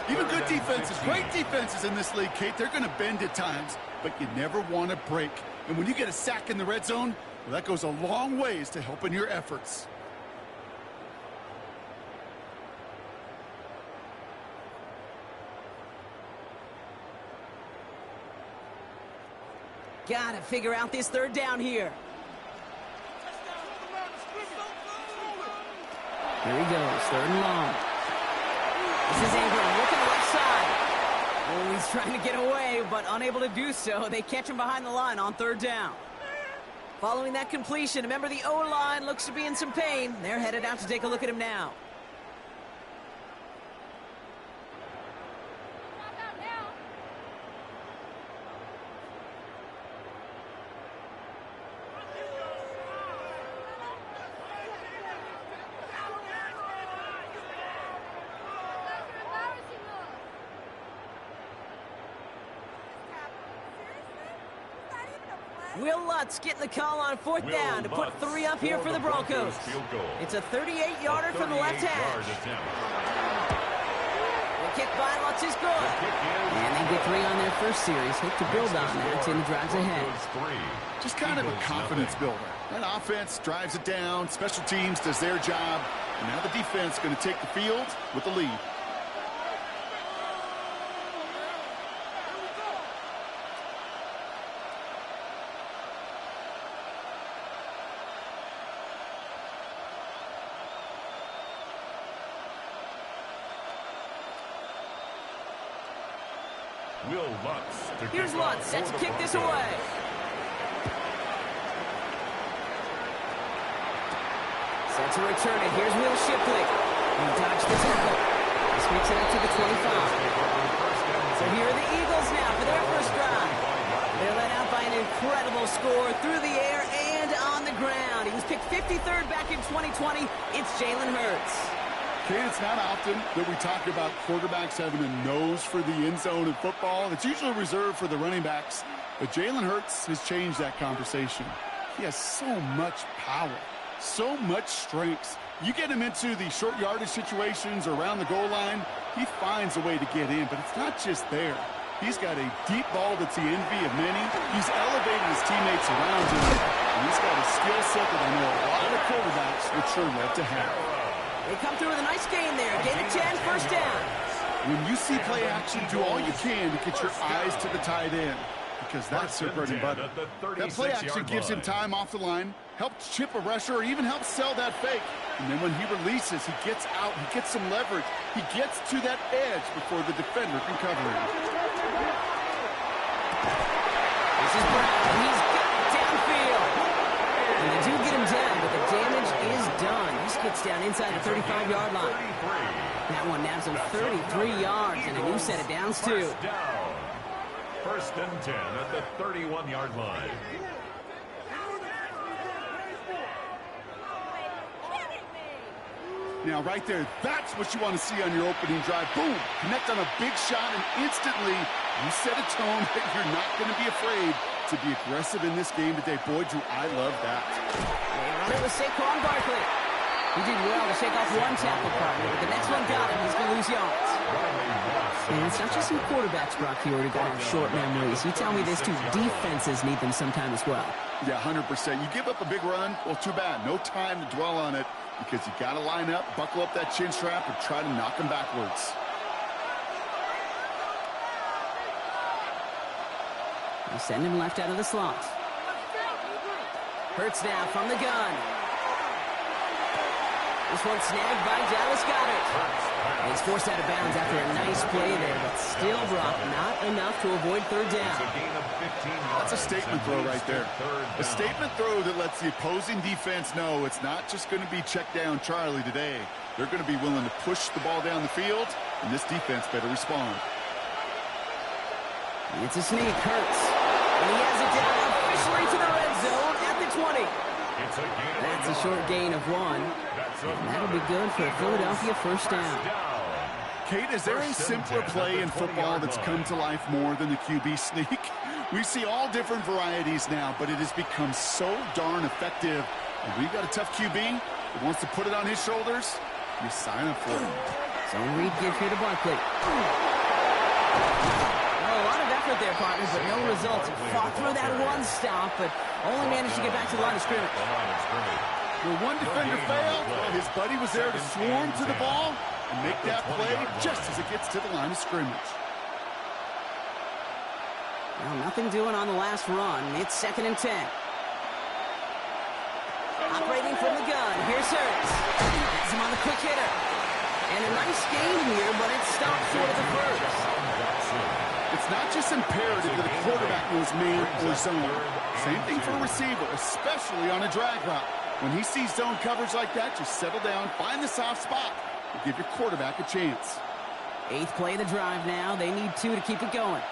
Even good defenses, great defenses in this league, Kate, they're going to bend at times, but you never want to break. And when you get a sack in the red zone, well, that goes a long ways to helping your efforts. Gotta figure out this 3rd down here. Here he goes, 3rd and long. This is Ingram looking left side. Oh, he's trying to get away, but unable to do so. They catch him behind the line on 3rd down. Following that completion, remember the O-line looks to be in some pain. They're headed out to take a look at him now. Will Lutz getting the call on 4th down to put 3 up here for the Broncos. It's a 38-yarder from the left hash. The kick by Lutz is good. And they get 3 on their first series. Hope to build on that in the drives ahead. Just kind of a confidence builder. That offense drives it down. Special teams does their job. And now the defense is going to take the field with the lead. Here's Lutz, set to kick this away. Set to return it. Here's Will Shipley. He dodged the tackle. This makes it up to the 25. So here are the Eagles now for their first drive. They're led out by an incredible score through the air and on the ground. He was picked 53rd back in 2020. It's Jalen Hurts. Kate, it's not often that we talk about quarterbacks having a nose for the end zone in football. It's usually reserved for the running backs. But Jalen Hurts has changed that conversation. He has so much power, so much strength. You get him into the short yardage situations or around the goal line, he finds a way to get in. But it's not just there. He's got a deep ball that's the envy of many. He's elevated his teammates around him. And he's got a skill set that I know a lot of quarterbacks would sure love to have. They come through with a nice gain there. Gain of 10, first down. When you see play action, do all you can to get your eyes to the tight end, because that's their bread and butter. That play action gives him time off the line, helps chip a rusher, or even helps sell that fake. And then when he releases, he gets out, he gets some leverage. He gets to that edge before the defender can cover him. This is Brown. He's got it downfield. And they do get him down, but the damage is done. This gets down inside the 35-yard line. That one nabs him 33 yards and a new set of downs, too. First and 10 at the 31-yard line. Now, right there, that's what you want to see on your opening drive. Boom! Connect on a big shot, and instantly you set a tone that you're not going to be afraid to be aggressive in this game today. Boy, do I love that. They run it with Saquon Barkley. He did well to shake off one tackle partner, but the next one got him. He's going to lose yards. And it's not just some quarterbacks, Brock, here who got to have short memories. You tell me this too, defenses need them sometime as well. Yeah, 100%. You give up a big run, well, too bad. No time to dwell on it because you got to line up, buckle up that chin strap, and try to knock them backwards. They send him left out of the slot. Hurts now from the gun. This one snagged by Dallas Goedert. And he's forced out of bounds after a nice play there, but still, Brock, not enough to avoid third down. That's a statement throw right there. A statement throw that lets the opposing defense know it's not just going to be check down Charlie today. They're going to be willing to push the ball down the field, and this defense better respond. It's a sneak, Hurts. And he has it down officially to the red zone at the 20. That's a short gain of 1. And that'll be good for a Philadelphia first down. Kate, is there a simpler play in football that's come to life more than the QB sneak? We see all different varieties now, but it has become so darn effective. And we've got a tough QB that wants to put it on his shoulders. You sign up for it. Zone read give here to Barkley. A lot of effort there, partners, but no results. Fought through that one stop, but only managed to get back to the line of scrimmage. Where one defender failed, well, his buddy was there to swarm to the ball and make that play just as it gets to the line of scrimmage. Well, nothing doing on the last run. It's 2nd and 10. Operating from the gun. Here's Hurts. Has him on the quick hitter. And a nice gain here, but it stopped short of the first. It's not just imperative that a quarterback knows man or zone. Same thing for a receiver, especially on a drag route. When he sees zone coverage like that, just settle down, find the soft spot, and give your quarterback a chance. 8th play of the drive now. They need 2 to keep it going.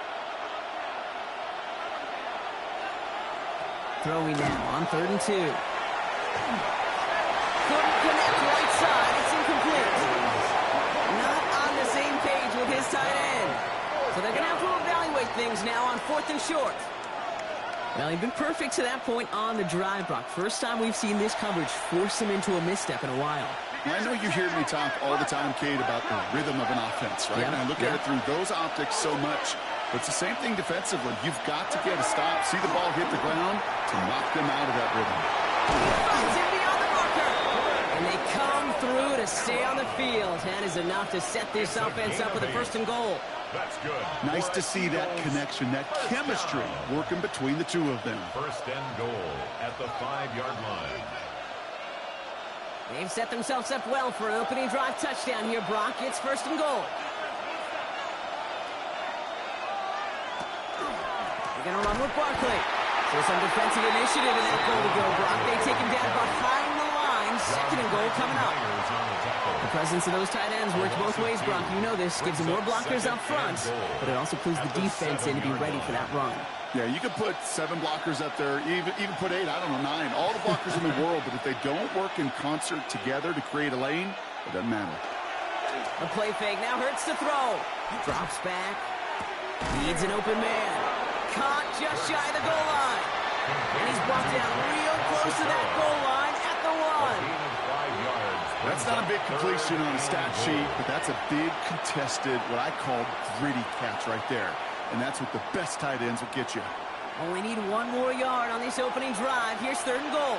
Throwing now on 3rd and 2. Couldn't connect right side. It's incomplete. Not on the same page with his tight end. So they're going to have to evaluate things now on 4th and short. Well, he'd been perfect to that point on the drive, Brock. First time we've seen this coverage force him into a misstep in a while. I know you hear me talk all the time, Kate, about the rhythm of an offense, right? And I look at it through those optics so much. But it's the same thing defensively. You've got to get a stop, see the ball hit the ground to knock them out of that rhythm. Finds him beyond the marker. And they come through to stay on the field. That is enough to set this offense up with a 1st and goal. That's good. Nice to see that connection, that chemistry working between the two of them. 1st and goal at the 5-yard line. They've set themselves up well for an opening drive touchdown here, Brock. It's 1st and goal. They're going to run with Barkley. So some defensive initiative in that goal to go, Brock. They take him down behind the line. 2nd and goal coming up. The presence of those tight ends works both ways, Brock. You know this. Gives them more blockers up front, but it also clues the defense in to be ready for that run. Yeah, you could put 7 blockers up there, even put 8, I don't know, 9. All the blockers in the world, but if they don't work in concert together to create a lane, it doesn't matter. A play fake now hurts to throw. Drops back. Needs an open man. Caught just shy of the goal line. And he's brought down real close to that goal line at the 1. That's not a big completion on a stat sheet, but that's a big contested, what I call gritty catch right there. And that's what the best tight ends will get you. Only need 1 more yard on this opening drive. Here's 3rd and goal.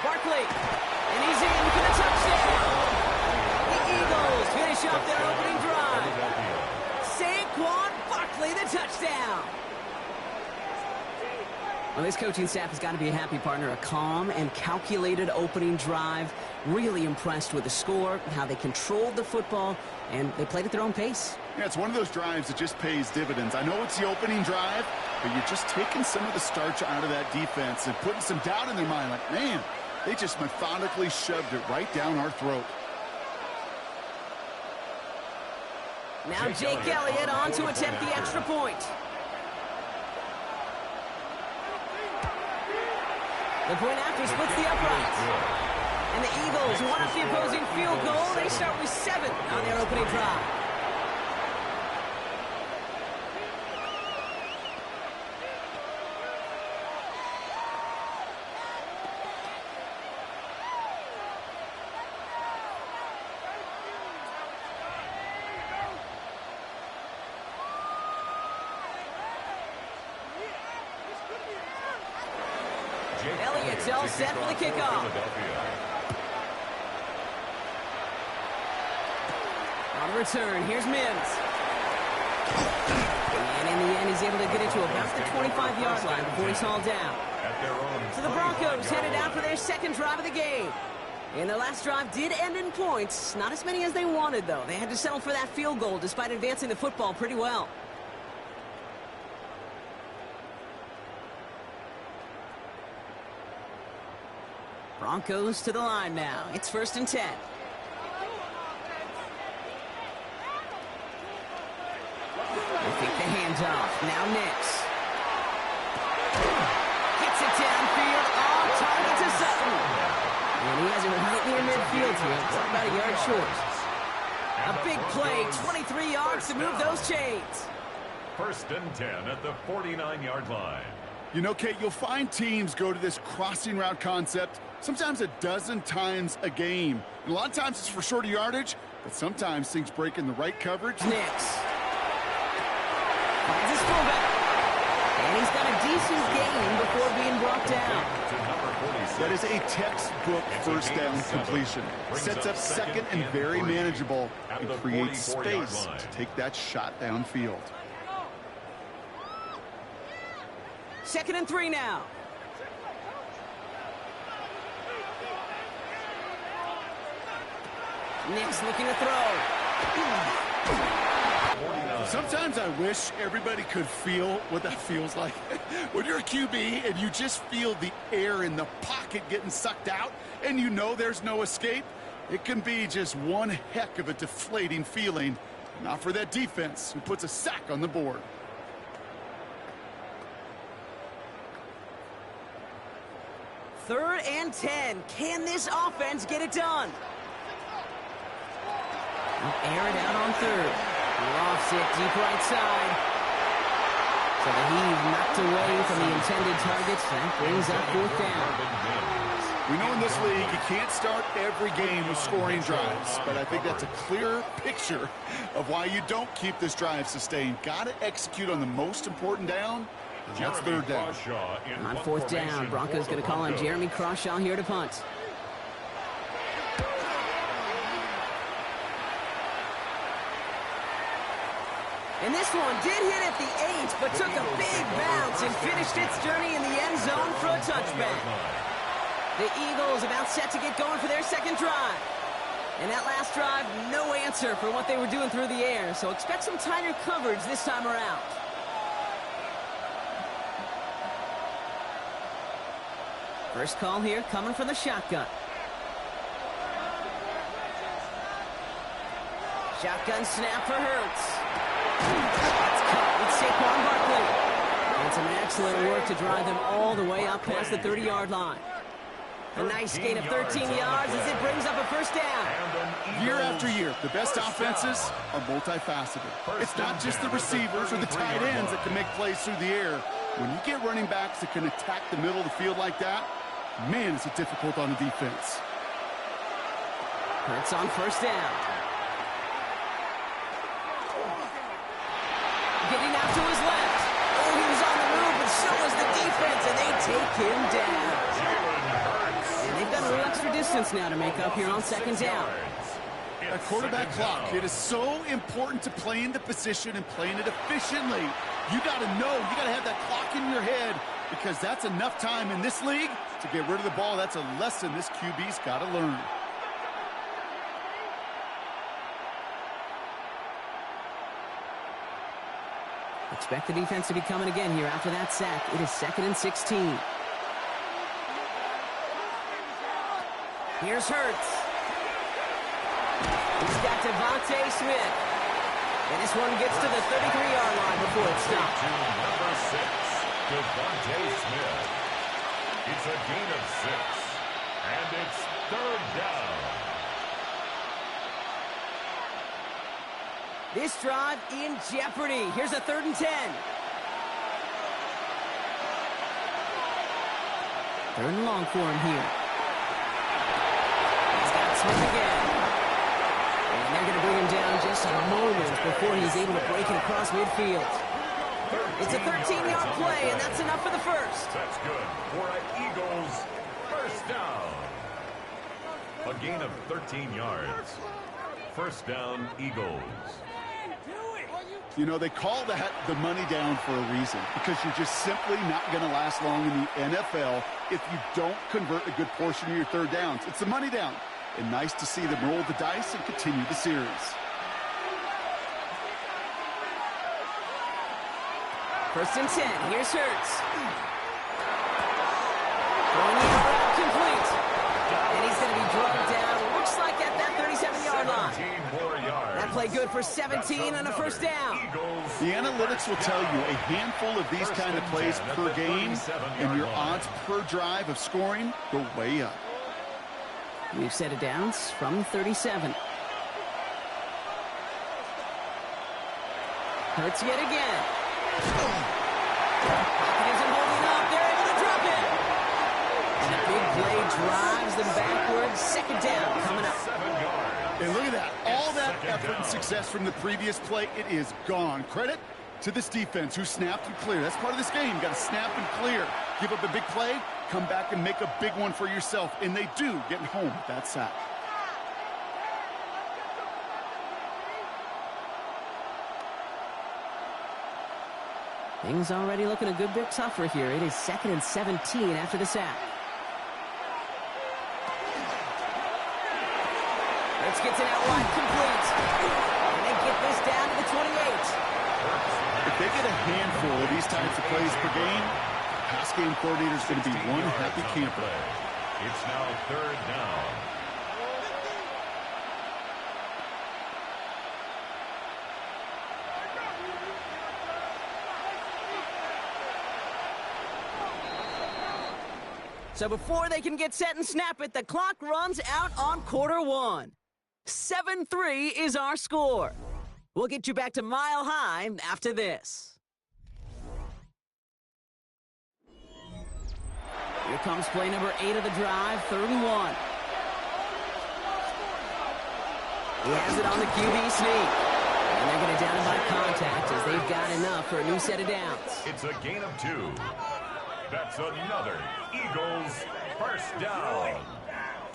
Barkley. And he's in for the touchdown. The Eagles finish off their opening drive. Saquon Barkley, the touchdown. Well, this coaching staff has got to be a happy partner. A calm and calculated opening drive. Really impressed with the score, how they controlled the football, and they played at their own pace. Yeah, it's one of those drives that just pays dividends. I know it's the opening drive, but you're just taking some of the starch out of that defense and putting some doubt in their mind. Like, man, they just methodically shoved it right down our throat. Now Jake Elliott on to attempt the extra point. The point after splits the uprights. And the Eagles want up the opposing field goal. They start with 7 on their opening drive. Elliott's all set for the kickoff. On the return, here's Mims. And in the end, he's able to get it to about the 25-yard line before he's hauled down. So the Broncos headed out for their second drive of the game. And their last drive did end in points. Not as many as they wanted, though. They had to settle for that field goal despite advancing the football pretty well. Broncos to the line now. It's 1st and 10. They take the handoff. Now Nix. Gets it downfield. On target to Sutton. And he has it right near midfield here. It's about a yard short. A big play. 23 yards to move those chains. 1st and 10 at the 49-yard line. You know, Kate, you'll find teams go to this crossing route concept sometimes a dozen times a game. And a lot of times it's for shorter yardage, but sometimes things break in the right coverage. Nix. Finds his fullback. And he's got a decent gain before being brought down. That is a textbook first down completion. Sets up second and very manageable and creates space to take that shot downfield. 2nd and 3 now. Nix looking to throw. Sometimes I wish everybody could feel what that feels like. When you're a QB and you just feel the air in the pocket getting sucked out and you know there's no escape, it can be just one heck of a deflating feeling. Not for that defense who puts a sack on the board. 3rd and 10. Can this offense get it done? Air it out on 3rd. Lofts it deep right side. So the heave knocked away from the intended targets. That brings up 4th down. We know in this league you can't start every game with scoring drives, but I think that's a clear picture of why you don't keep this drive sustained. Got to execute on the most important down, and that's 3rd down. On 4th down, Broncos going to call on Jeremy Crawshaw here to punt. And this one did hit at the 8, but took a big bounce and finished its journey in the end zone for a touchback. The Eagles about set to get going for their second drive. And that last drive, no answer for what they were doing through the air, so expect some tighter coverage this time around. First call here coming from the shotgun. Shotgun snap for Hurts. That's caught with Saquon Barkley. And some excellent work to drive them all the way up past the 30-yard line. A nice gain of 13 yards as it brings up a 1st down. Year after year, the best offenses are multifaceted. It's not just the receivers or the tight ends that can make plays through the air. When you get running backs that can attack the middle of the field like that, man, is it difficult on the defense. Hurts on 1st down. Getting out to his left. Oh, he was on the move, but so was the defense, and they take him down. And they've got a little extra distance now to make up here on 2nd down. A quarterback clock. It is so important to play in the position and playing it efficiently. You got to know, you got to have that clock in your head because that's enough time in this league to get rid of the ball. That's a lesson this QB's got to learn. Expect the defense to be coming again here after that sack. It is 2nd and 16. Here's Hurts. He's got Devontae Smith. And this one gets to the 33-yard line before it stops. Number 6, Devontae Smith. It's a gain of 6. And it's 3rd down. This drive in jeopardy. Here's a 3rd and 10. 3rd and long for him here. He's got Smith again. And they're going to bring him down just moments before he's able to break it across midfield. It's a 13-yard play, and that's enough for the first. That's good for an Eagles first down. A gain of 13 yards. First down, Eagles. You know, they call that the money down for a reason, because you're just simply not going to last long in the NFL if you don't convert a good portion of your third downs. It's the money down. And nice to see them roll the dice and continue the series. First and 10. Here's Hurts. Throwing the route complete. And he's going to be drugged down. Looks like at that 37-yard line. 17 more yards. That play good for 17 and a first down. The analytics will tell you a handful of these kind of plays per game, and your odds per drive of scoring go way up. We've set it down from 37. Hurts yet again. Pocket isn't holding up. They're able to drop it. And a big play drives them backwards. Second down coming up. And look at that. All that effort and success from the previous play, it is gone. Credit to this defense who snapped and cleared. That's part of this game. You got to snap and clear. Give up a big play, come back and make a big one for yourself. And they do, getting home with that sack. Things already looking a good bit tougher here. It is 2nd and 17 after the sack. Let's get to that wide complete. And they get this down to the 28. If they get a handful of these types of plays per game, pass game coordinator is going to be one happy camper. It's now third down. So before they can get set and snap it, the clock runs out on quarter one. 7-3 is our score. We'll get you back to Mile High after this. Here comes play number 8 of the drive, 3rd and 1. He has it on the QB sneak. And they're going to down him by contact as they've got enough for a new set of downs. It's a gain of 2. That's another Eagles first down.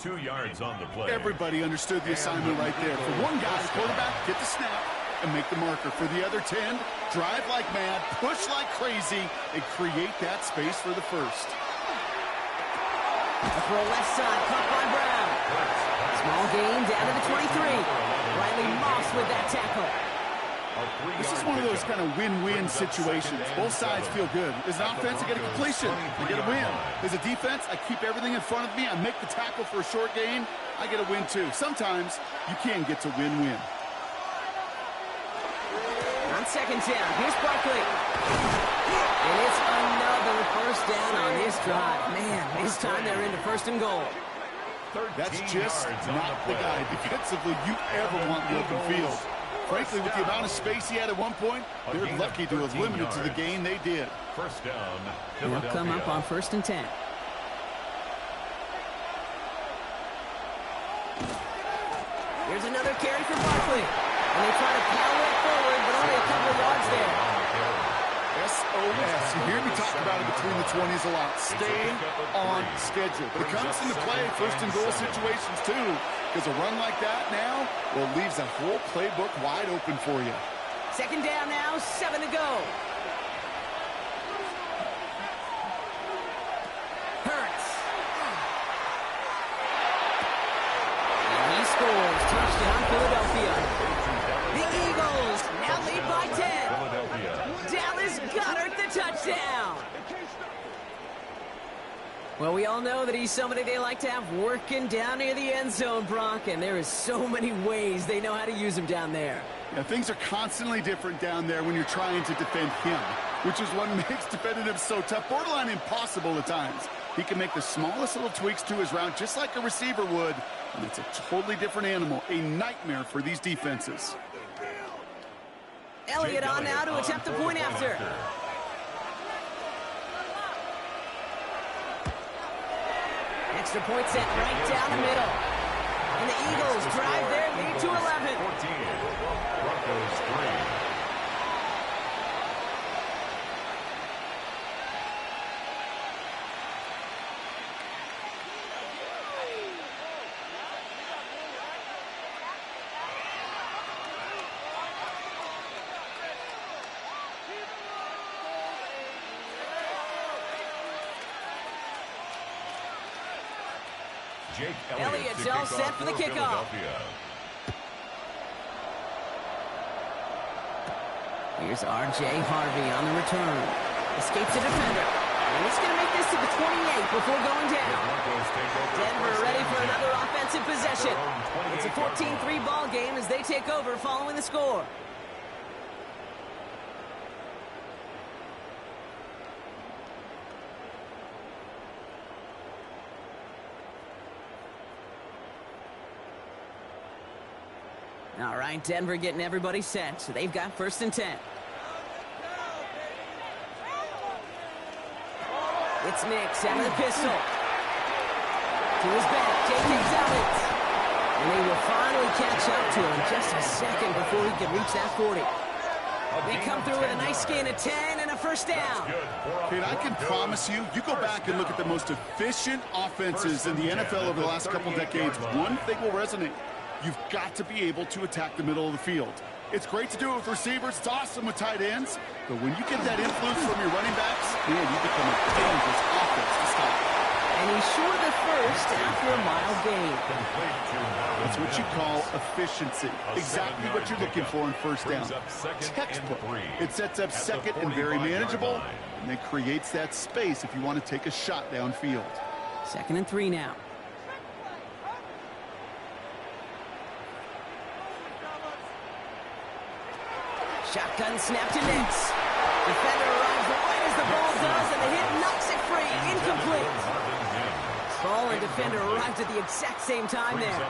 2 yards on the play. Everybody understood the assignment right there. For one guy, the quarterback, get the snap and make the marker. For the other 10, drive like mad, push like crazy, and create that space for the first. A throw left side, caught by Brown. Small gain down to the 23. Riley Moss with that tackle. This is one of those kind of win-win situations. Both sides feel good. As an offense, I get a completion. I get a win. As a defense, I keep everything in front of me. I make the tackle for a short gain. I get a win, too. Sometimes you can get to win-win. On second down, here's Barkley. And it's another first down on this drive. Man, this time they're into 1st and goal. That's just not the guy defensively you ever want in the open field. Frankly, with the amount of space he had at one point, they're lucky to have limited to the gain they did. First down, They'll come up on 1st and 10. Here's another carry for Barkley. And they try to power it forward, but only a couple of yards there. SOS. You hear me talk about it between the 20s a lot. Staying on schedule. But it comes into play 1st and goal situations, too. Because a run like that now, well, leaves a whole playbook wide open for you. Second down now, 7 to go. Hurts. And he scores. Touchdown, Philadelphia. The Eagles now lead by 10. Dallas Goedert the touchdown. Well, we all know that he's somebody they like to have working down near the end zone, Brock, and there is so many ways they know how to use him down there. Yeah, things are constantly different down there when you're trying to defend him, which is what makes defending him so tough, borderline impossible at times. He can make the smallest little tweaks to his route just like a receiver would, and it's a totally different animal, a nightmare for these defenses. Elliott on now to attempt the point after. Extra point set right down the middle. And the Eagles drive their lead to 11. 14. Broncos 3. Jake Elliott's to all kick set off for the kickoff. Philadelphia. Here's R.J. Harvey on the return. Escapes the defender. And it's going to make this to the 28 before going down. Denver ready for another offensive possession. It's a 14-3 ball game as they take over following the score. All right, Denver getting everybody set, so they've got 1st and 10. It's Nix out of the pistol. To his back, J.K. Zellitz. And they will finally catch up to him just a second before he can reach that 40. They come through with a nice gain of 10 and a 1st down. Kate, I can promise you, you go back and look at the most efficient offenses in the NFL over the last couple decades, one thing will resonate. You've got to be able to attack the middle of the field. It's great to do it with receivers. It's awesome with tight ends. But when you get that influence from your running backs, man, you become a dangerous offense to stop. And he's short of the 1st after a mile gain. That's what you call efficiency. Exactly what you're looking for in 1st down. Textbook. It sets up 2nd and very manageable, and then creates that space if you want to take a shot downfield. 2nd and 3 now. Shotgun snap to Nix. Defender arrives right as the ball does, and the hit knocks it free. Incomplete. Ball and defender arrived at the exact same time there.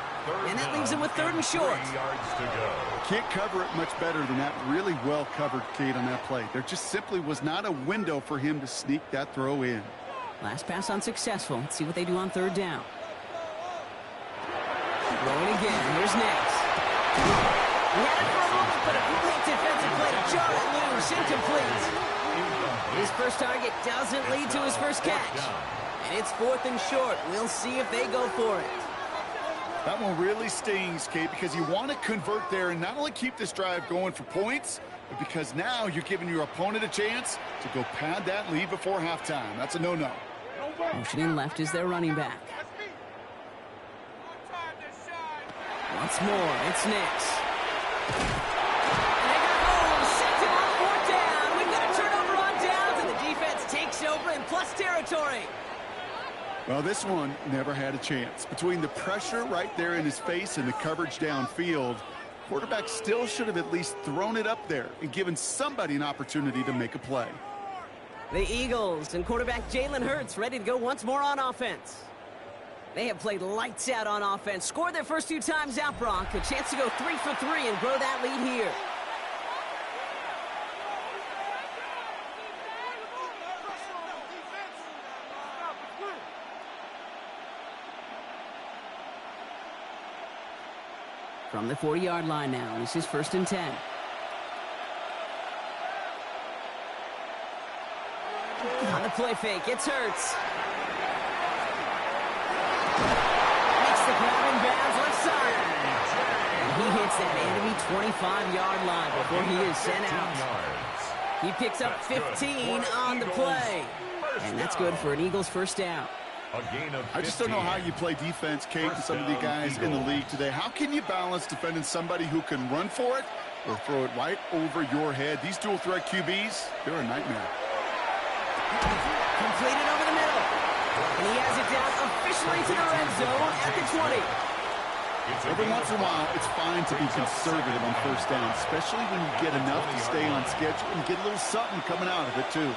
And that leaves him with 3rd and short. Can't cover it much better than that. Really well covered, Kate, on that play. There just simply was not a window for him to sneak that throw in. Last pass unsuccessful. Let's see what they do on 3rd down. Throwing again. Here's Nix. He had it for a moment, but a great defensive play to jar it loose. Incomplete. His 1st target doesn't lead to his 1st catch. And it's 4th and short. We'll see if they go for it. That one really stings, Kate, because you want to convert there and not only keep this drive going for points, but because now you're giving your opponent a chance to go pad that lead before halftime. That's a no-no. Motioning left is their running back. Once more, it's Nix. And they got home, sent him on 4th down. We've got a turnover on downs, and the defense takes over in plus territory. Well, this one never had a chance. Between the pressure right there in his face and the coverage downfield, quarterback still should have at least thrown it up there and given somebody an opportunity to make a play. The Eagles and quarterback Jalen Hurts ready to go once more on offense. They have played lights out on offense, scored their first 2 times out, Brock. A chance to go 3 for 3 and grow that lead here. From the 40-yard line now, this is 1st and 10. On the play fake, it's Hurts. Makes the grab in bounds left side. And he hits that enemy 25-yard line before he is sent out. He picks up 15 on the play. And that's good for an Eagles 1st down. I just don't know how you play defense, Kate, and some of the guys in the league today. How can you balance defending somebody who can run for it or throw it right over your head? These dual threat QBs, they're a nightmare. Completed over the middle. And he has it down officially to the red zone at the 20. Every once in a while, it's fine to be conservative on 1st down, especially when you get enough to stay on schedule and get a little something coming out of it, too.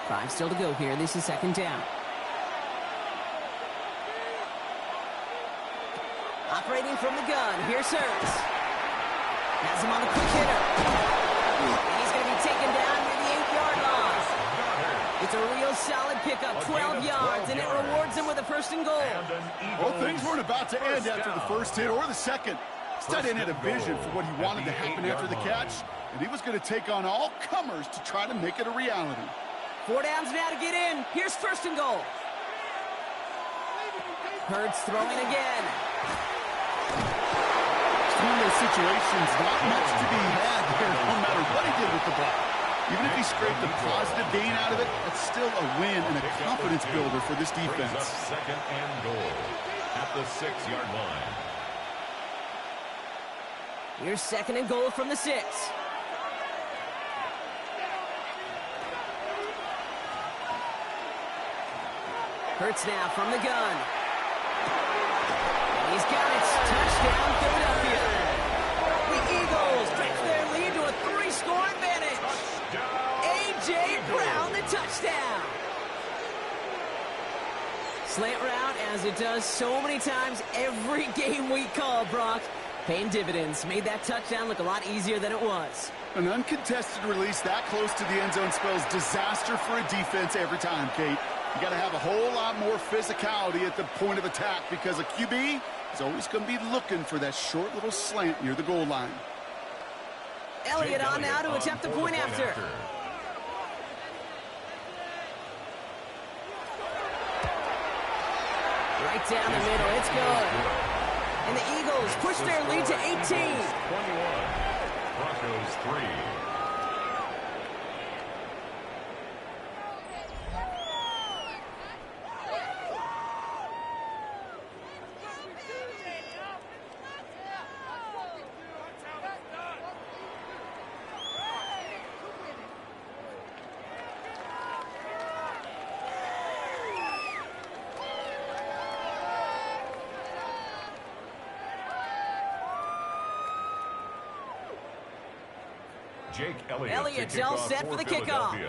5 still to go here. This is 2nd down. Operating from the gun. Here's Hurts. Has him on the quick hitter. And he's going to be taken down near the 8-yard line. It's a real solid pickup, 12 yards, and it rewards him with a 1st and goal. Well, things weren't about to end after the 1st hit or the 2nd. Stettin had a vision for what he wanted to happen after the catch, and he was going to take on all comers to try to make it a reality. 4 downs now to get in. Here's 1st and goal. Hurts throwing again. It's one of those situations, not much to be had here, no matter what he did with the ball. Even if he scraped a positive gain out of it, that's still a win and a confidence builder for this defense. Brings up second and goal at the 6-yard line. Here's second and goal from the 6. Hurts now from the gun. And he's got it. Touchdown, Philadelphia. The Eagles stretch their lead to a 3-score advantage. A.J. Brown, the touchdown. Slant route, as it does so many times every game we call, Brock. Paying dividends. Made that touchdown look a lot easier than it was. An uncontested release that close to the end zone spells disaster for a defense every time, Kate. You got to have a whole lot more physicality at the point of attack because a QB is always going to be looking for that short little slant near the goal line. Elliott on now to attempt the point after. Right down the middle. It's good. And the Eagles push their lead to 18. 21. Broncos 3. Jake Elliott all set for the kickoff.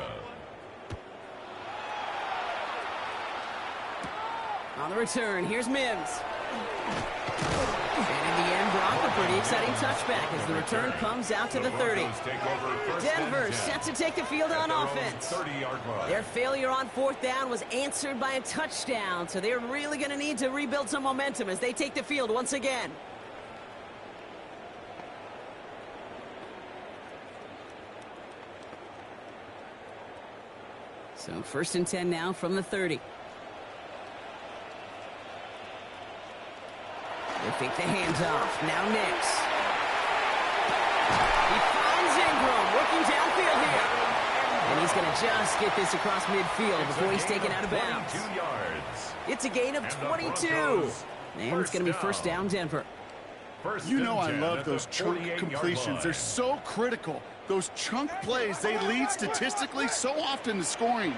On the return, here's Mims. And in the end, Brock, a pretty exciting touchback as the return comes out to the 30. Denver set to take the field on offense. Their failure on 4th down was answered by a touchdown, so they're really going to need to rebuild some momentum as they take the field once again. So 1st and 10 now from the 30. They fake the hands off. Now Nix. He finds Ingram working downfield here. And he's going to just get this across midfield before he's taken out of bounds. It's a gain of 22. And it's going to be 1st down Denver. You know I love those chunk completions. They're so critical. Those chunk plays, they lead statistically so often to scoring.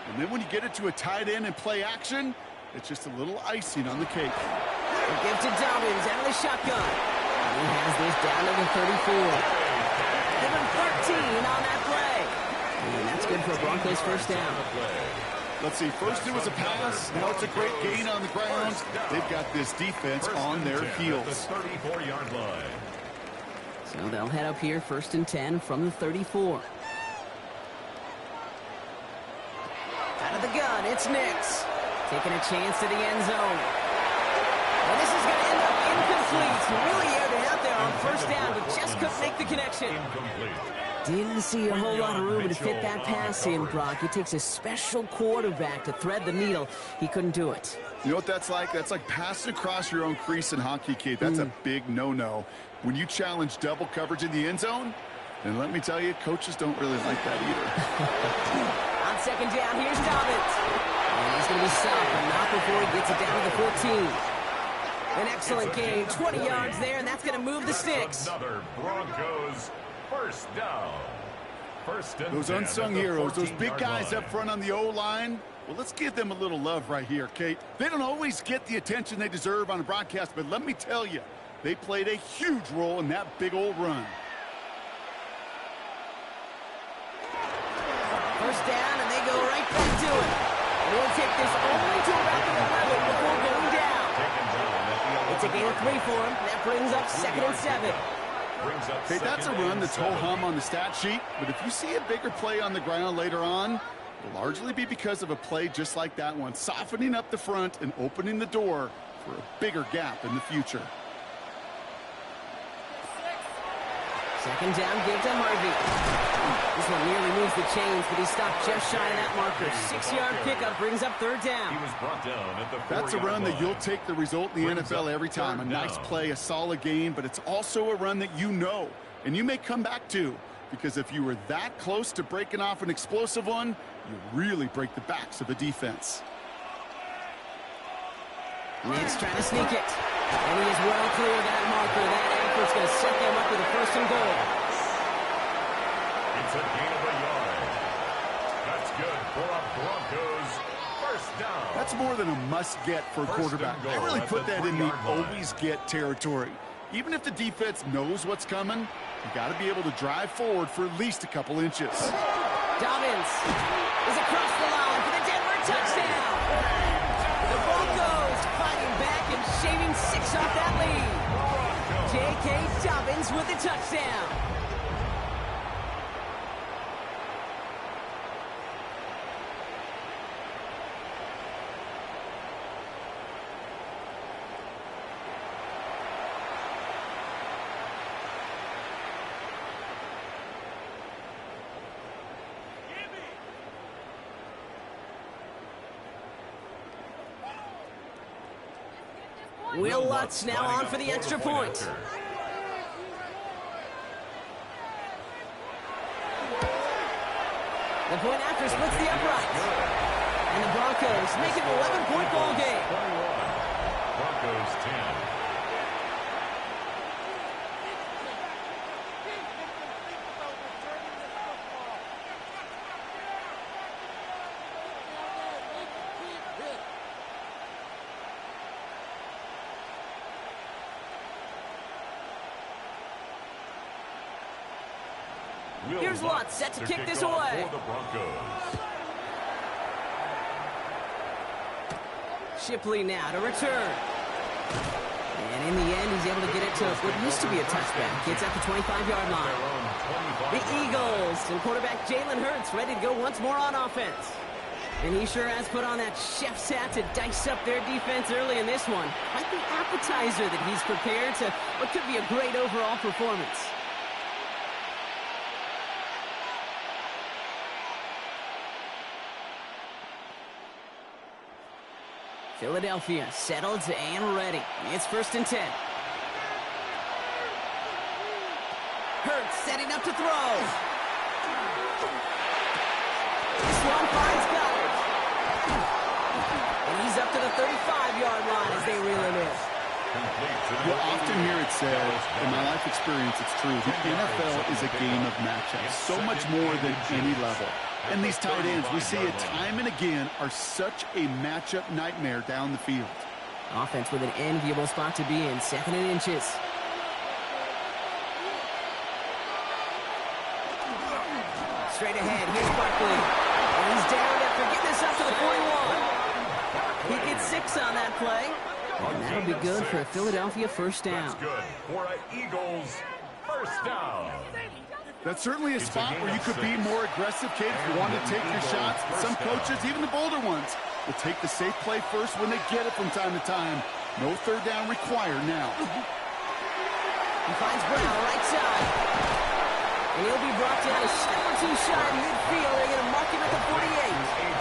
And then when you get it to a tight end and play action, it's just a little icing on the cake. They give to Dobbins out of the shotgun. And he has this down to the 34. Give him 13 on that play. And that's good for Broncos 1st down. Let's see, first it was a pass, now it's a great gain on the ground. They've got this defense on their heels. 34-yard line. So they'll head up here 1st and 10 from the 34. Out of the gun, it's Nix. Taking a chance to the end zone. And this is going to end up incomplete. Really aired it out there on 1st down, but just couldn't make the connection. Didn't see a whole lot of room to fit that pass in, Brock. It takes a special quarterback to thread the needle. He couldn't do it. You know what that's like? That's like passing across your own crease in hockey, Kate. That's a big no-no. When you challenge double coverage in the end zone, and let me tell you, coaches don't really like that either. On 2nd down, here's Dobbins. And he's going to be stopped, but not before he gets it down to the 14. An excellent gain, 20 yards there, and that's going to move the sticks. Another Broncos 1st down. Those unsung heroes, those big guys up front on the O-line, well, let's give them a little love right here, Kate. They don't always get the attention they deserve on a broadcast, but let me tell you, they played a huge role in that big old run. 1st down, and they go right back to it. And he'll take this only to about the 11 before going down. It's a gain of 3 for him. That brings up 2nd and 7. Hey, that's a run that's ho-hum on the stat sheet, but if you see a bigger play on the ground later on, it'll largely be because of a play just like that one, softening up the front and opening the door for a bigger gap in the future. 2nd down, give to Harvey. This one nearly moves the chains, but he stopped just shy of that marker. 6-yard pickup brings up 3rd down. He was brought down at the 4-yard That's a run that you'll take the result in the Brings NFL up every time. A 3rd nice down. play, a solid gain, but it's also a run that you know, and you may come back to. because if you were that close to breaking off an explosive one, you really break the backs of the defense. Nix trying to sneak it. And he is well clear of that marker. That effort's going to set them up with a first and goal. It's a gain of a yard. That's good for a Broncos first down. That's more than a must-get for a quarterback. I really put that in the always-get territory. Even if the defense knows what's coming, you got to be able to drive forward for at least a couple inches. Dobbins is across the line for the Denver touchdown. The Broncos fighting back and shaving 6 off that lead. J.K. Dobbins with the touchdown. Will Lutz now on for the extra point. The point after splits the uprights. And the Broncos make it an 11-point ball game. 21. Broncos 10. Here's Lutz set to kick this away. Shipley now to return. And in the end, he's able to get it to what used to be a touchback. Gets at the 25-yard line. The Eagles and quarterback Jalen Hurts ready to go once more on offense. And he sure has put on that chef's hat to dice up their defense early in this one. Quite the appetizer that he's prepared to what could be a great overall performance. Philadelphia settled and ready. It's 1st and 10. Hurts setting up to throw. This one finds Goddard. And he's up to the 35-yard line as they reel him in. You'll often hear it said, in my life experience, it's true, the NFL is a game of matchups, so much more than any level. And these tight ends, we see it time and again, are such a matchup nightmare down the field. Offense with an enviable spot to be in, 2nd and inches. Straight ahead, here's Barkley. And he's down after getting this up to the 41. He gets 6 on that play. And that'll be good for a Philadelphia first down. That's good for an Eagles first down. That's certainly a spot where you could be more aggressive, kid, if you want to take your shots. Some coaches, even the bolder ones, will take the safe play first when they get it from time to time. No 3rd down required now. He finds Brown right side. And he'll be brought down a step or 2 shy midfield. They're going to mark him at the 48.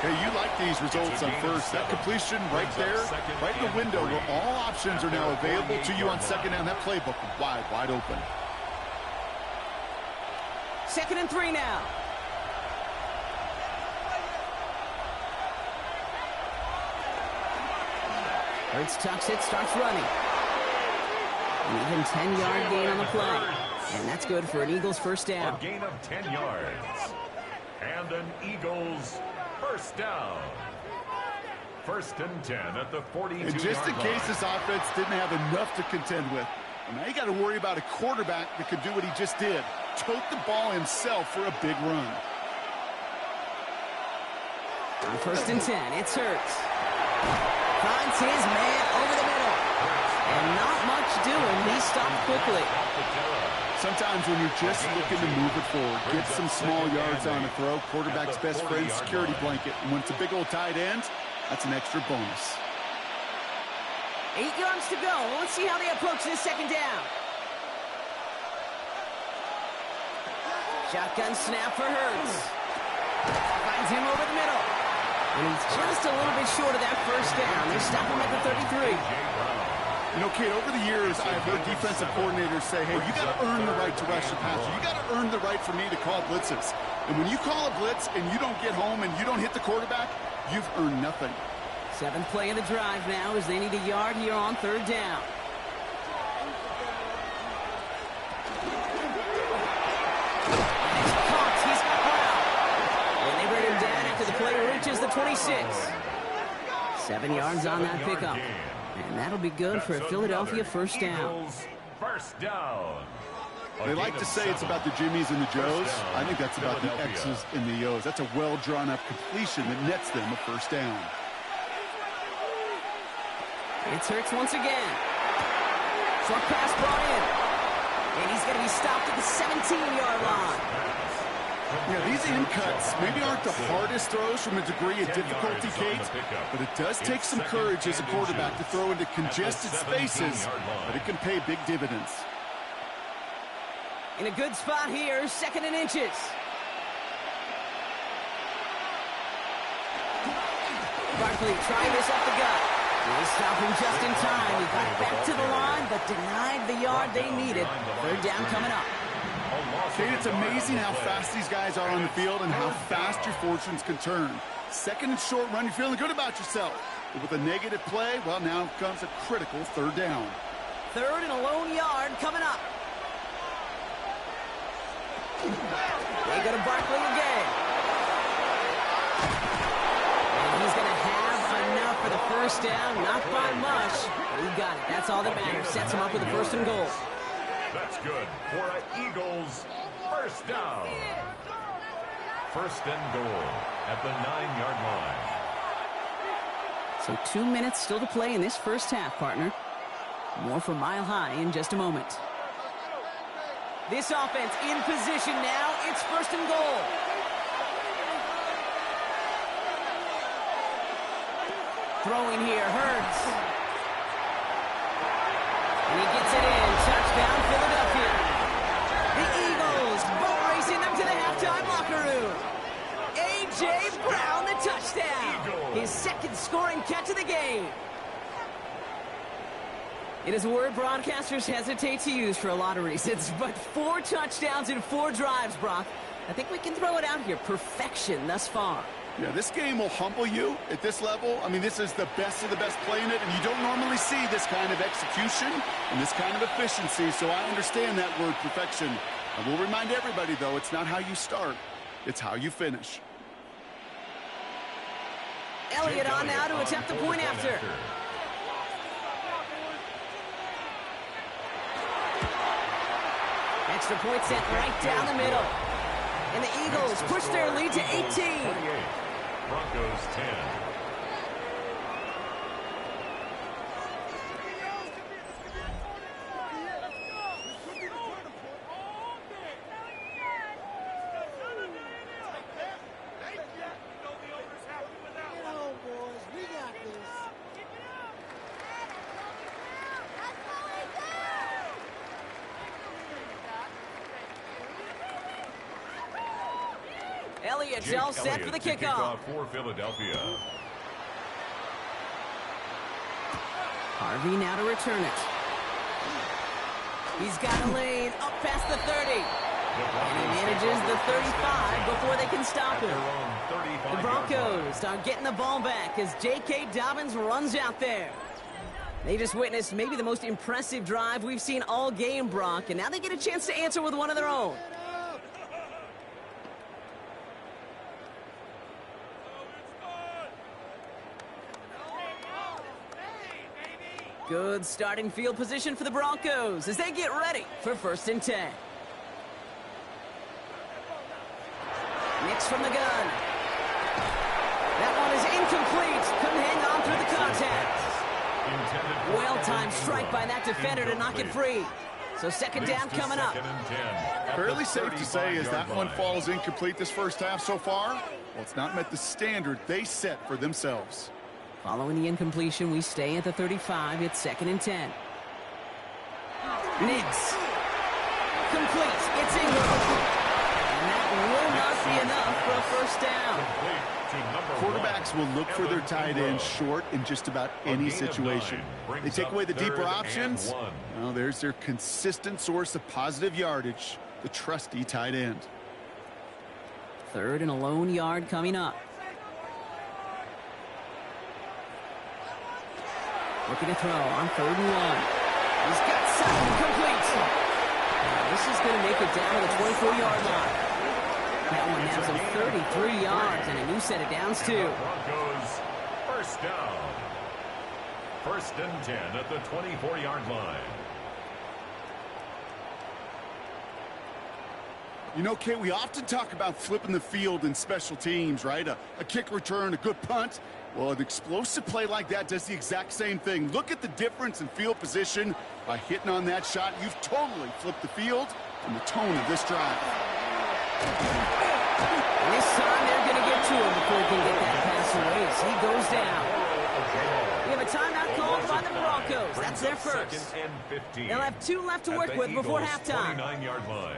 Hey, you like these results on first. That completion right there, right in the window where all options are now available to you on 2nd down. That playbook wide open. 2nd and 3 now. Hurts tucks it, starts running. An even 10-yard gain on the play. And that's good for an Eagles first down. A gain of 10 yards. And an Eagles first down. 1st and 10 at the 42-yard line. And just in case this offense didn't have enough to contend with, well, now you got to worry about a quarterback that could do what he just did. Tote the ball himself for a big run. On 1st and 10, it's Hurts. Finds his man over the middle. And not much doing. He stopped quickly. Sometimes when you're just looking to move it forward, get some small yards on a throw, quarterback's best friend, security blanket. And when it's a big old tight end, that's an extra bonus. 8 yards to go. Let's see how they approach this 2nd down. Shotgun snap for Hurts. Finds him over the middle. And he's just a little bit short of that first down. They stop him at the 33. You know, Kate, over the years, I've heard defensive coordinators say, hey, you got to earn the right to rush the passer. You got to earn the right for me to call blitzes. And when you call a blitz and you don't get home and you don't hit the quarterback, you've earned nothing. 7th play of the drive now as they need a yard here on 3rd down. He's caught. And they bring him down after the play reaches the 26. 7 yards on that pickup. And that'll be good for a Philadelphia first down. First down. They like to say it's about the Jimmies and the Joes. I think that's about the X's and the O's. That's a well-drawn-up completion that nets them a first down. It's Hurts once again. Short pass brought in. And he's going to be stopped at the 17-yard line. Yeah, these in cuts maybe aren't the hardest throws from a degree of difficulty, Kate, but it does take some courage as a quarterback to throw into congested spaces, but it can pay big dividends. In a good spot here, 2nd and inches. Barkley trying this up the gut. They stop him just in time. He got back to the line, but denied the yard they needed. 3rd down coming up. Kate, it's amazing how fast these guys are on the field and how fast your fortunes can turn. 2nd and short run, you're feeling good about yourself. But with a negative play, well, now comes a critical 3rd down. 3rd and a lone yard coming up. They go to Barkley again. And he's going to have enough for the first down. Not by much. He got it. That's all that matters. Sets him up with a 1st and goal. That's good for an Eagles first down. 1st and goal at the 9-yard line. So 2 minutes still to play in this first half, partner. More from Mile High in just a moment. This offense in position now. It's 1st and goal. Throwing here, Hurts. And he gets it in. Touchdown, Philadelphia. The Eagles boat racing them to the halftime locker room. A.J. Brown, the touchdown. His 2nd scoring catch of the game. It is a word broadcasters hesitate to use for a lot of reasons, but 4 touchdowns in 4 drives, Brock. I think we can throw it out here. Perfection thus far. Yeah, this game will humble you at this level. I mean, this is the best of the best playing it, and you don't normally see this kind of execution and this kind of efficiency, so I understand that word perfection. I will remind everybody, though, it's not how you start, it's how you finish. Elliott on now to attempt the point after. Extra point sent right down the middle. And the Eagles push their lead to 18. Broncos 10. Elliott's all set for the kickoff. For Philadelphia. Harvey now to return it. He's got a lane up past the 30. And he manages the 35 before they can stop him. The Broncos are getting the ball back as J.K. Dobbins runs out there. They just witnessed maybe the most impressive drive we've seen all game, Brock, and now they get a chance to answer with one of their own. Good starting field position for the Broncos as they get ready for 1st and 10. Nix from the gun. That one is incomplete. Couldn't hang on through the contact. Well-timed strike by that defender to knock it free. So 2nd down coming up. Fairly safe to say as that one falls incomplete this first half so far. Well, it's not met the standard they set for themselves. Following the incompletion, we stay at the 35. It's 2nd and 10. Nix. Complete. It's Ingram. And that will not be enough for a first down. Quarterbacks will look for their tight end short in just about any situation. They take away the deeper options. Well, there's their consistent source of positive yardage, the trusty tight end. 3rd and a lone yard coming up. Looking to throw on 3rd and 1. He's got 7 complete. This is going to make it down to the 24-yard line. That one now some 33 yards and a new set of downs, too. Broncos, first down. 1st and 10 at the 24-yard line. You know, Kate, we often talk about flipping the field in special teams, right? A kick return, a good punt. Well, an explosive play like that does the exact same thing. Look at the difference in field position. By hitting on that shot, you've totally flipped the field and the tone of this drive. This time they're going to get to him before he can get that pass away as he goes down. We have a timeout called by the Broncos. That's their first. They'll have 2 left to work with before halftime. 29-yard line.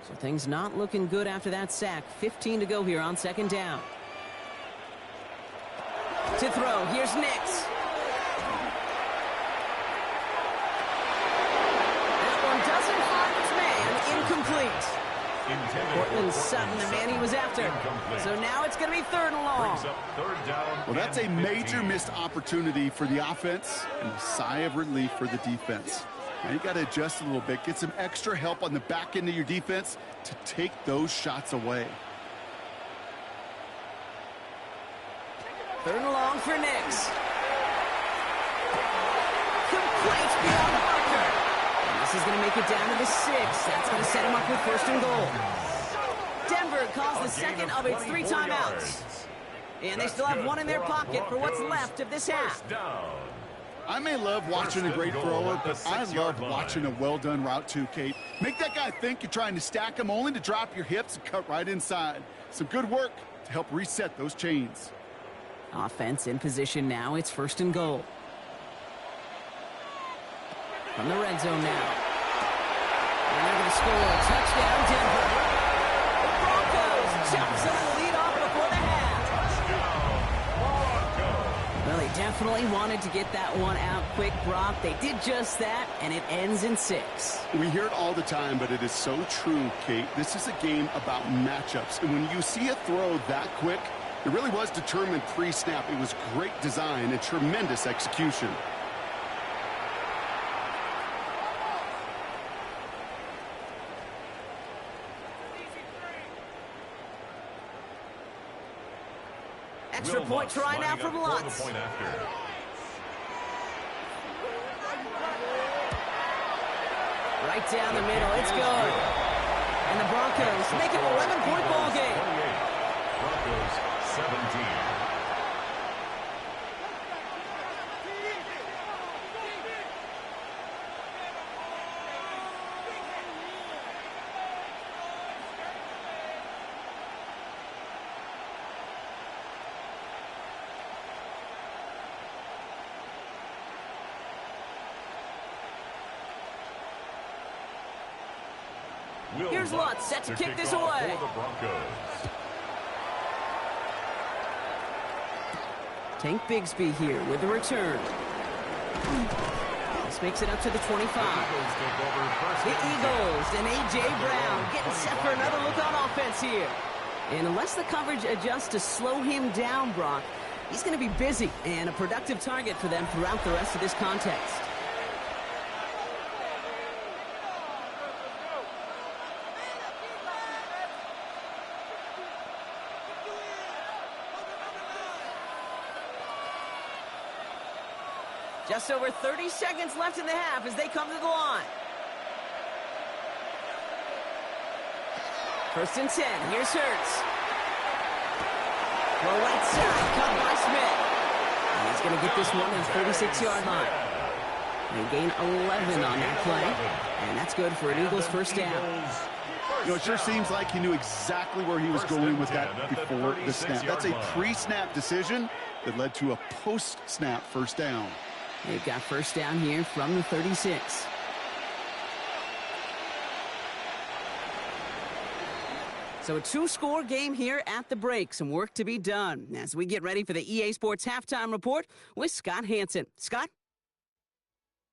So things not looking good after that sack. 15 to go here on 2nd down. To throw, here's Nix. That one doesn't find its man. Incomplete. Cortland Sutton, the man he was after. So now it's going to be 3rd and long. Well, that's a major missed opportunity for the offense and a sigh of relief for the defense. Now you got to adjust a little bit, get some extra help on the back end of your defense to take those shots away. 3rd and long for Nix. Complete beyond the marker. And this is going to make it down to the 6. That's going to set him up with 1st and goal. Denver calls the second of its 3 timeouts. And they still have 1 in their pocket for what's left of this half. I may love watching a great thrower, but I love watching a well-done route too, Kate. Make that guy think you're trying to stack him only to drop your hips and cut right inside. Some good work to help reset those chains. Offense in position now. It's 1st and goal. From the red zone now. And they're going to score a touchdown, Denver. The Broncos jump some of the lead off before the half. Well, they definitely wanted to get that one out quick, Brock. They did just that, and it ends in 6. We hear it all the time, but it is so true, Kate. This is a game about matchups. And when you see a throw that quick, it really was determined pre-snap. It was great design and tremendous execution. Extra point try now from Lutz. Right down the middle. It's good. And the Broncos make it an 11-point ball game. Broncos 17. Here's Lutz set to kick this away. Tank Bigsby here with the return. This makes it up to the 25. The Eagles and A.J. Brown getting set for another look on offense here. And unless the coverage adjusts to slow him down, Brock, he's going to be busy and a productive target for them throughout the rest of this contest. Just over 30 seconds left in the half as they come to the line. 1st and 10. Here's Hurts. The right side cut by Smith. And he's going to get this one at the 36-yard line. They gain 11 on that play. And that's good for an Eagles first down. You know, it sure seems like he knew exactly where he was going with that before the snap. That's a pre-snap decision that led to a post-snap first down. They've got first down here from the 36. So a two-score game here at the break. Some work to be done as we get ready for the EA Sports Halftime Report with Scott Hanson. Scott?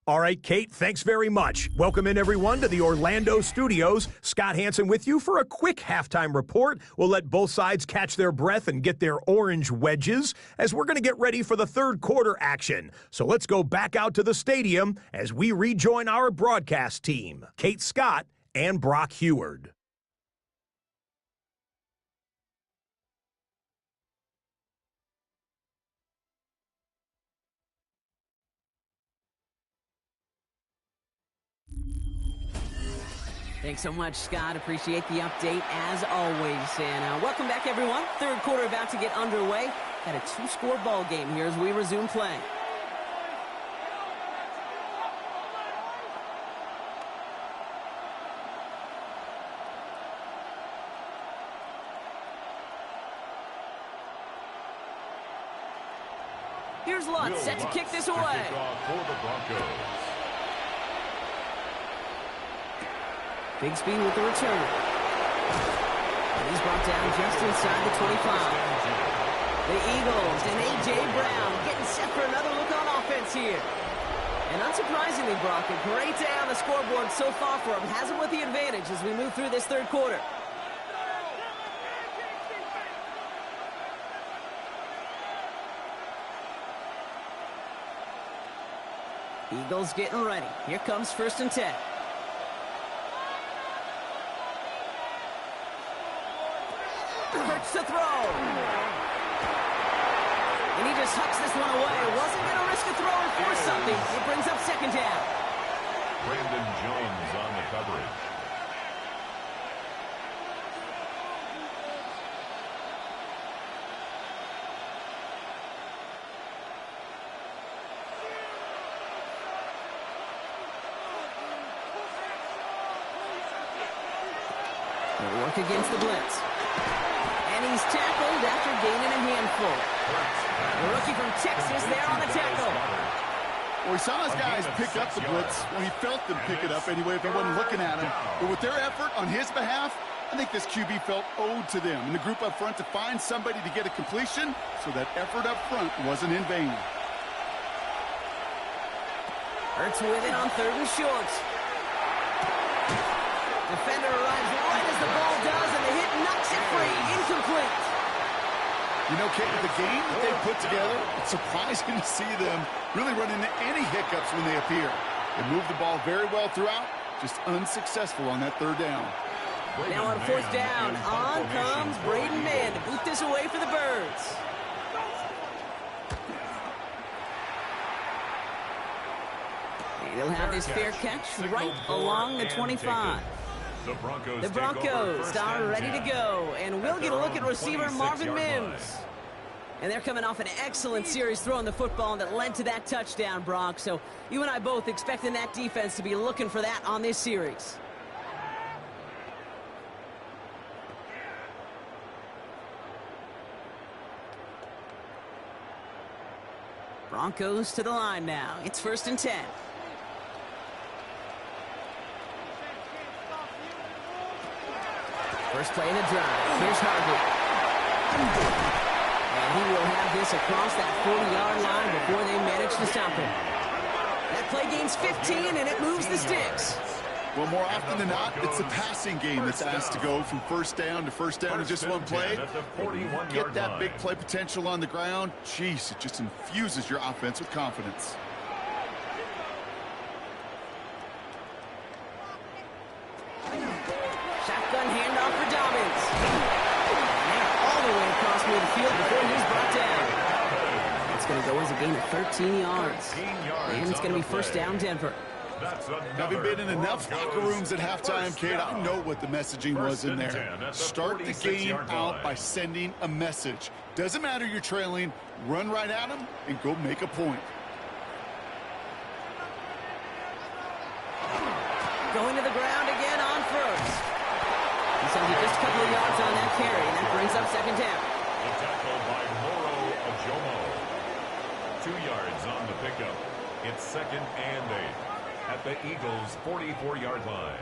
All right, Kate, thanks very much. Welcome in, everyone, to the Orlando studios. Scott Hanson with you for a quick halftime report. We'll let both sides catch their breath and get their orange wedges as we're going to get ready for the third quarter action. So let's go back out to the stadium as we rejoin our broadcast team, Kate Scott and Brock Heward. Thanks so much, Scott. Appreciate the update as always. And welcome back, everyone. Third quarter about to get underway. Got a two-score ball game here as we resume play. Here's Lutz set to kick this away. Big speed with the return. And he's brought down just inside the 25. The Eagles and A.J. Brown getting set for another look on offense here. And unsurprisingly, Brock, a great day on the scoreboard so far for him. Has him with the advantage as we move through this third quarter. Eagles getting ready. Here comes 1st and 10. Hurts to throw. And he just hucks this one away. Wasn't going to risk a throw and force something. It brings up second down. Brandon Jones on the coverage. They'll work against the blitz. And he's tackled after gaining a handful. The rookie from Texas there on the tackle. Well, we saw his guys pick up the blitz. Well, he felt them pick it up anyway if he wasn't looking at him. But with their effort on his behalf, I think this QB felt owed to them and the group up front to find somebody to get a completion so that effort up front wasn't in vain. Hurts with it on 3rd and short. Defender arrives right as the ball does, and the hit knocks it free. Incomplete. You know, Kate, with the game that they put together, it's surprising to see them really run into any hiccups when they appear. They moved the ball very well throughout, just unsuccessful on that 3rd down. Now on 4th down, on comes Braden Mann to boot this away for the Birds. And he'll have his fair catch right along the 25. The Broncos are ready to go, and we'll get a look at receiver Marvin Mims. And they're coming off an excellent series throwing the football that led to that touchdown, Brock. So you and I both expecting that defense to be looking for that on this series. Broncos to the line now. It's 1st and 10. First play of the drive. Here's Harvey. And he will have this across that 40-yard line before they manage to stop him. That play gains 15, and it moves the sticks. Well, more often than not, it's the passing game that's asked to go from first down in just one play. Get that big play potential on the ground. Jeez, it just infuses your offense with confidence. Shotgun handoff for Dobbins. And all the way across midfield before he's brought down. It's going to go as a gain of 13 yards. And it's going to be first down, Denver. Having been in enough locker rooms at halftime, Kate, I know what the messaging was in there. Start the game out by sending a message. Doesn't matter you're trailing, run right at them and go make a point. Going to the ground again on first. He's only just a couple of yards on that carry, and that brings up second down. The tackle by Moro Ajomo. 2 yards on the pickup. It's 2nd and 8 at the Eagles' 44-yard line.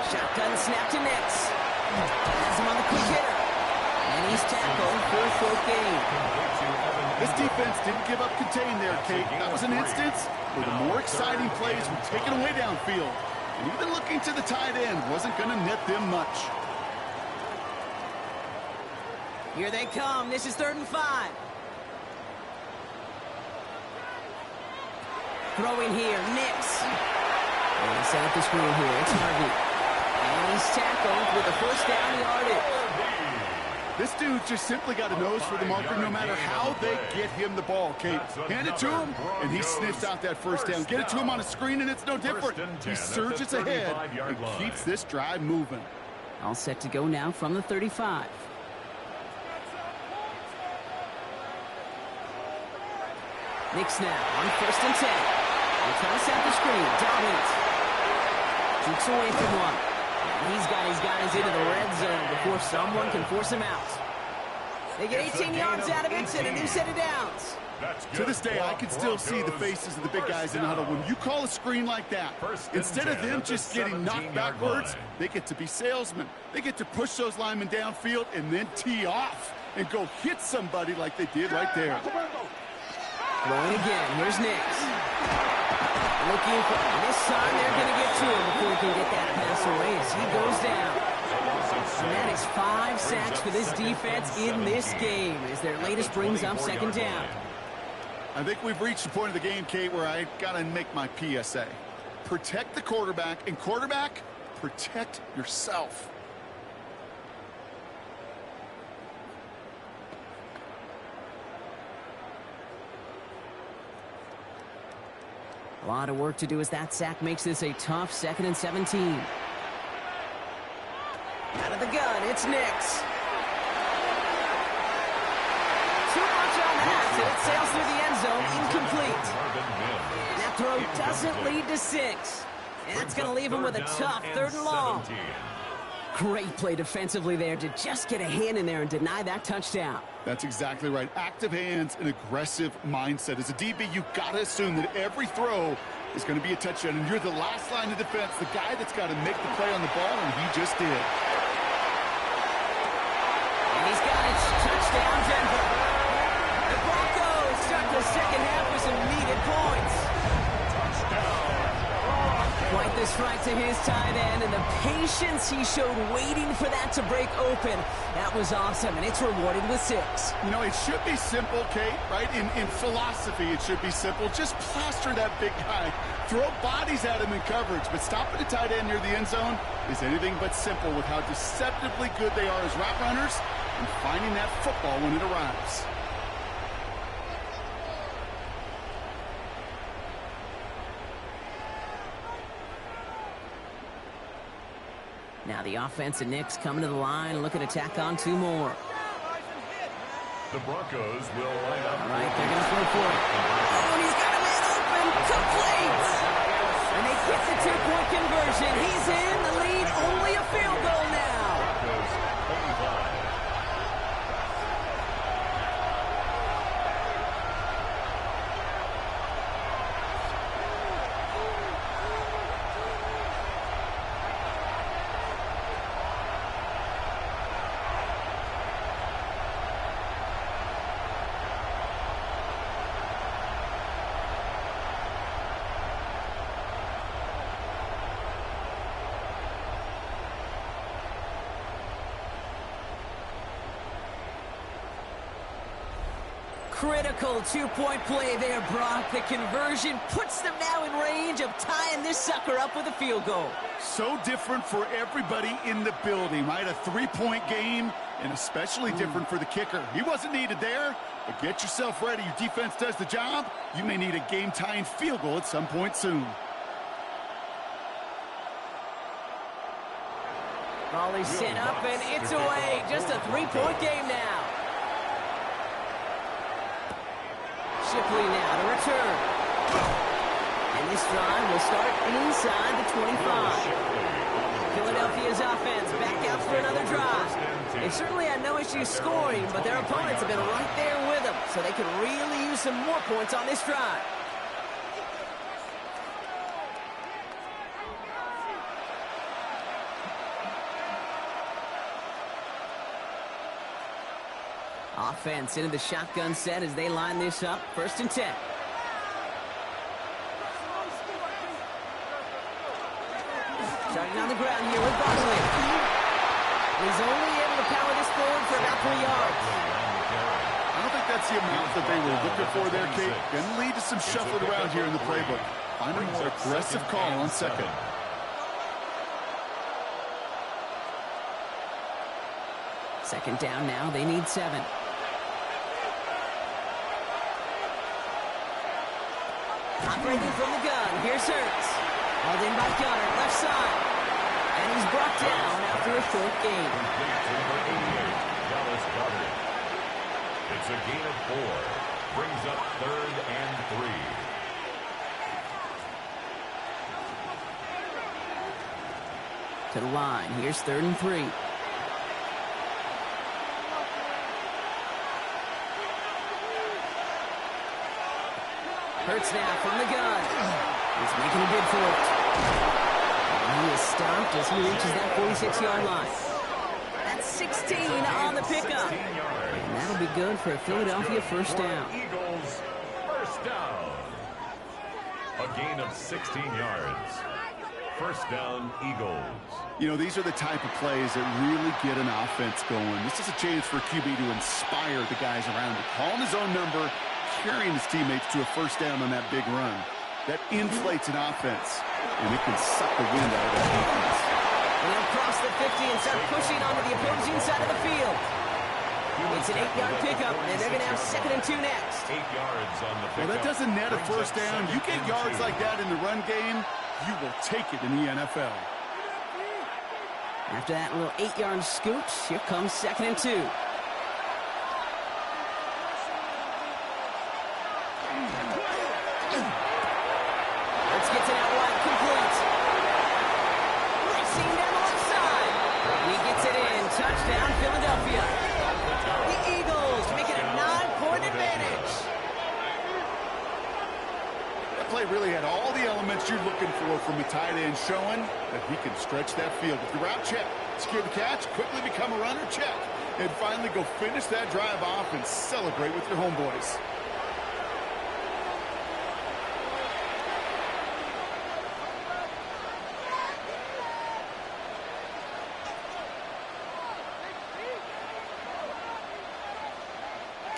Shotgun snap to Nix. Has him on the quick hitter. And he's tackled for a short gain. This defense didn't give up contain there, Kate. That was an instance where the more exciting plays were taken away downfield. And even looking to the tight end wasn't going to net them much. Here they come. This is 3rd and 5. Throwing here, Nix. And he set up the screen here. It's Harvey. And he's tackled with a first down yardage. This dude just simply got a nose for the marker no matter how they get him the ball, Kate. Hand it to him, and he sniffs out that first down. Get it to him on a screen, and it's no different. He surges ahead and keeps this drive moving. All set to go now from the 35. Nix now on 1st and 10. They're trying to set the screen. Dobbins jukes away from one. And he's got his guys into the red zone before someone can force him out. They get 18 yards out of it and a new set of downs. To this day, I can still see the faces of the big guys in the huddle. When you call a screen like that, instead of them just getting knocked backwards, they get to be salesmen. They get to push those linemen downfield and then tee off and go hit somebody like they did right there. Throwing again. Here's Nix. Looking for this time they're going to get to him before he can get that pass away as he goes down. And that is 5 sacks for this defense in this game as their latest brings up second down. I think we've reached the point of the game, Kate, where I got to make my PSA. Protect the quarterback, and quarterback, protect yourself. A lot of work to do as that sack makes this a tough 2nd and 17. Out of the gun, it's Nix. Too much on that, and it sails through the end zone, incomplete. And that throw doesn't lead to 6. And that's going to leave him with a tough 3rd and long. Great play defensively there to just get a hand in there and deny that touchdown. That's exactly right. Active hands and aggressive mindset. As a DB, you've got to assume that every throw is going to be a touchdown. And you're the last line of defense, the guy that's got to make the play on the ball, and he just did. And he's got it. Touchdown, Denver. The Broncos start the second half with some needed points. Quite the strike to his tight end, and the patience he showed waiting for that to break open. That was awesome, and it's rewarded with 6. You know, it should be simple, Kate, right? In philosophy, it should be simple. Just plaster that big guy. Throw bodies at him in coverage, but stopping a tight end near the end zone is anything but simple with how deceptively good they are as route runners and finding that football when it arrives. Now the offense and Nix coming to the line, looking to tack on 2 more. The Broncos will line up. All right, they're going to throw for it. Oh, and he's got a man open. Complete. And they get the 2-point conversion. He's in the lead. Only a field goal now. Broncos 25. Critical 2-point play there, Brock. The conversion puts them now in range of tying this sucker up with a field goal. So different for everybody in the building, right? A 3-point game, and especially different for the kicker. He wasn't needed there, but get yourself ready. Your defense does the job. You may need a game-tying field goal at some point soon. Ball is set up, and it's away. Just a 3-point game now. Shipley now to return. And this drive will start inside the 25. Philadelphia's offense back out for another drive. They certainly had no issues scoring, but their opponents have been right there with them, so they could really use some more points on this drive. Offense into the shotgun set as they line this up. 1st and 10. Starting on the ground here with Bosley. He's only able to power this forward for about 3 yards. I don't think that's the amount that they were looking for there, Kate. Going to lead to some shuffling around here in the playbook. Find a more aggressive call on 2nd. Second down now. They need 7. Operating from the gun. Here's Hurts. Hauled in by Gunner, left side. And he's brought down after a short gain. It's a gain of 4. Brings up 3rd and 3. To the line. Here's 3rd and 3. Hurts now from the gun. He's making a bid for it. And he is stopped as he reaches that 46-yard line. That's 16 on the pickup. And that'll be good for a Philadelphia 1st down. Eagles, 1st down. A gain of 16 yards. 1st down, Eagles. You know, these are the type of plays that really get an offense going. This is a chance for QB to inspire the guys around him. Calling his own number, carrying his teammates to a 1st down on that big run. That inflates an offense, and it can suck the wind out of that defense. And they'll cross the 50 and start pushing onto the opposing side of the field. It's an 8-yard pickup, and they're going to have 2nd and 2 next. 8 yards on the pickup. Well, that doesn't net a 1st down. You get yards like that in the run game, you will take it in the NFL. After that little 8-yard scooch, here comes 2nd and 2. Let's get to that wide complete. Racing down the left side. He gets it in. Touchdown, Philadelphia. The Eagles make it a 9-point advantage. That play really had all the elements you're looking for from a tight end, showing that he can stretch that field. With the route check, secure the catch, quickly become a runner, check. And finally go finish that drive off and celebrate with your homeboys.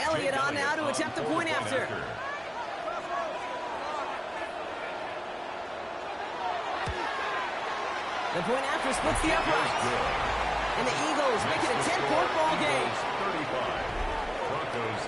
Elliott on now to attempt the point after. The point after splits the uprights. And the Eagles make it a 10-point ball game. 35. Broncos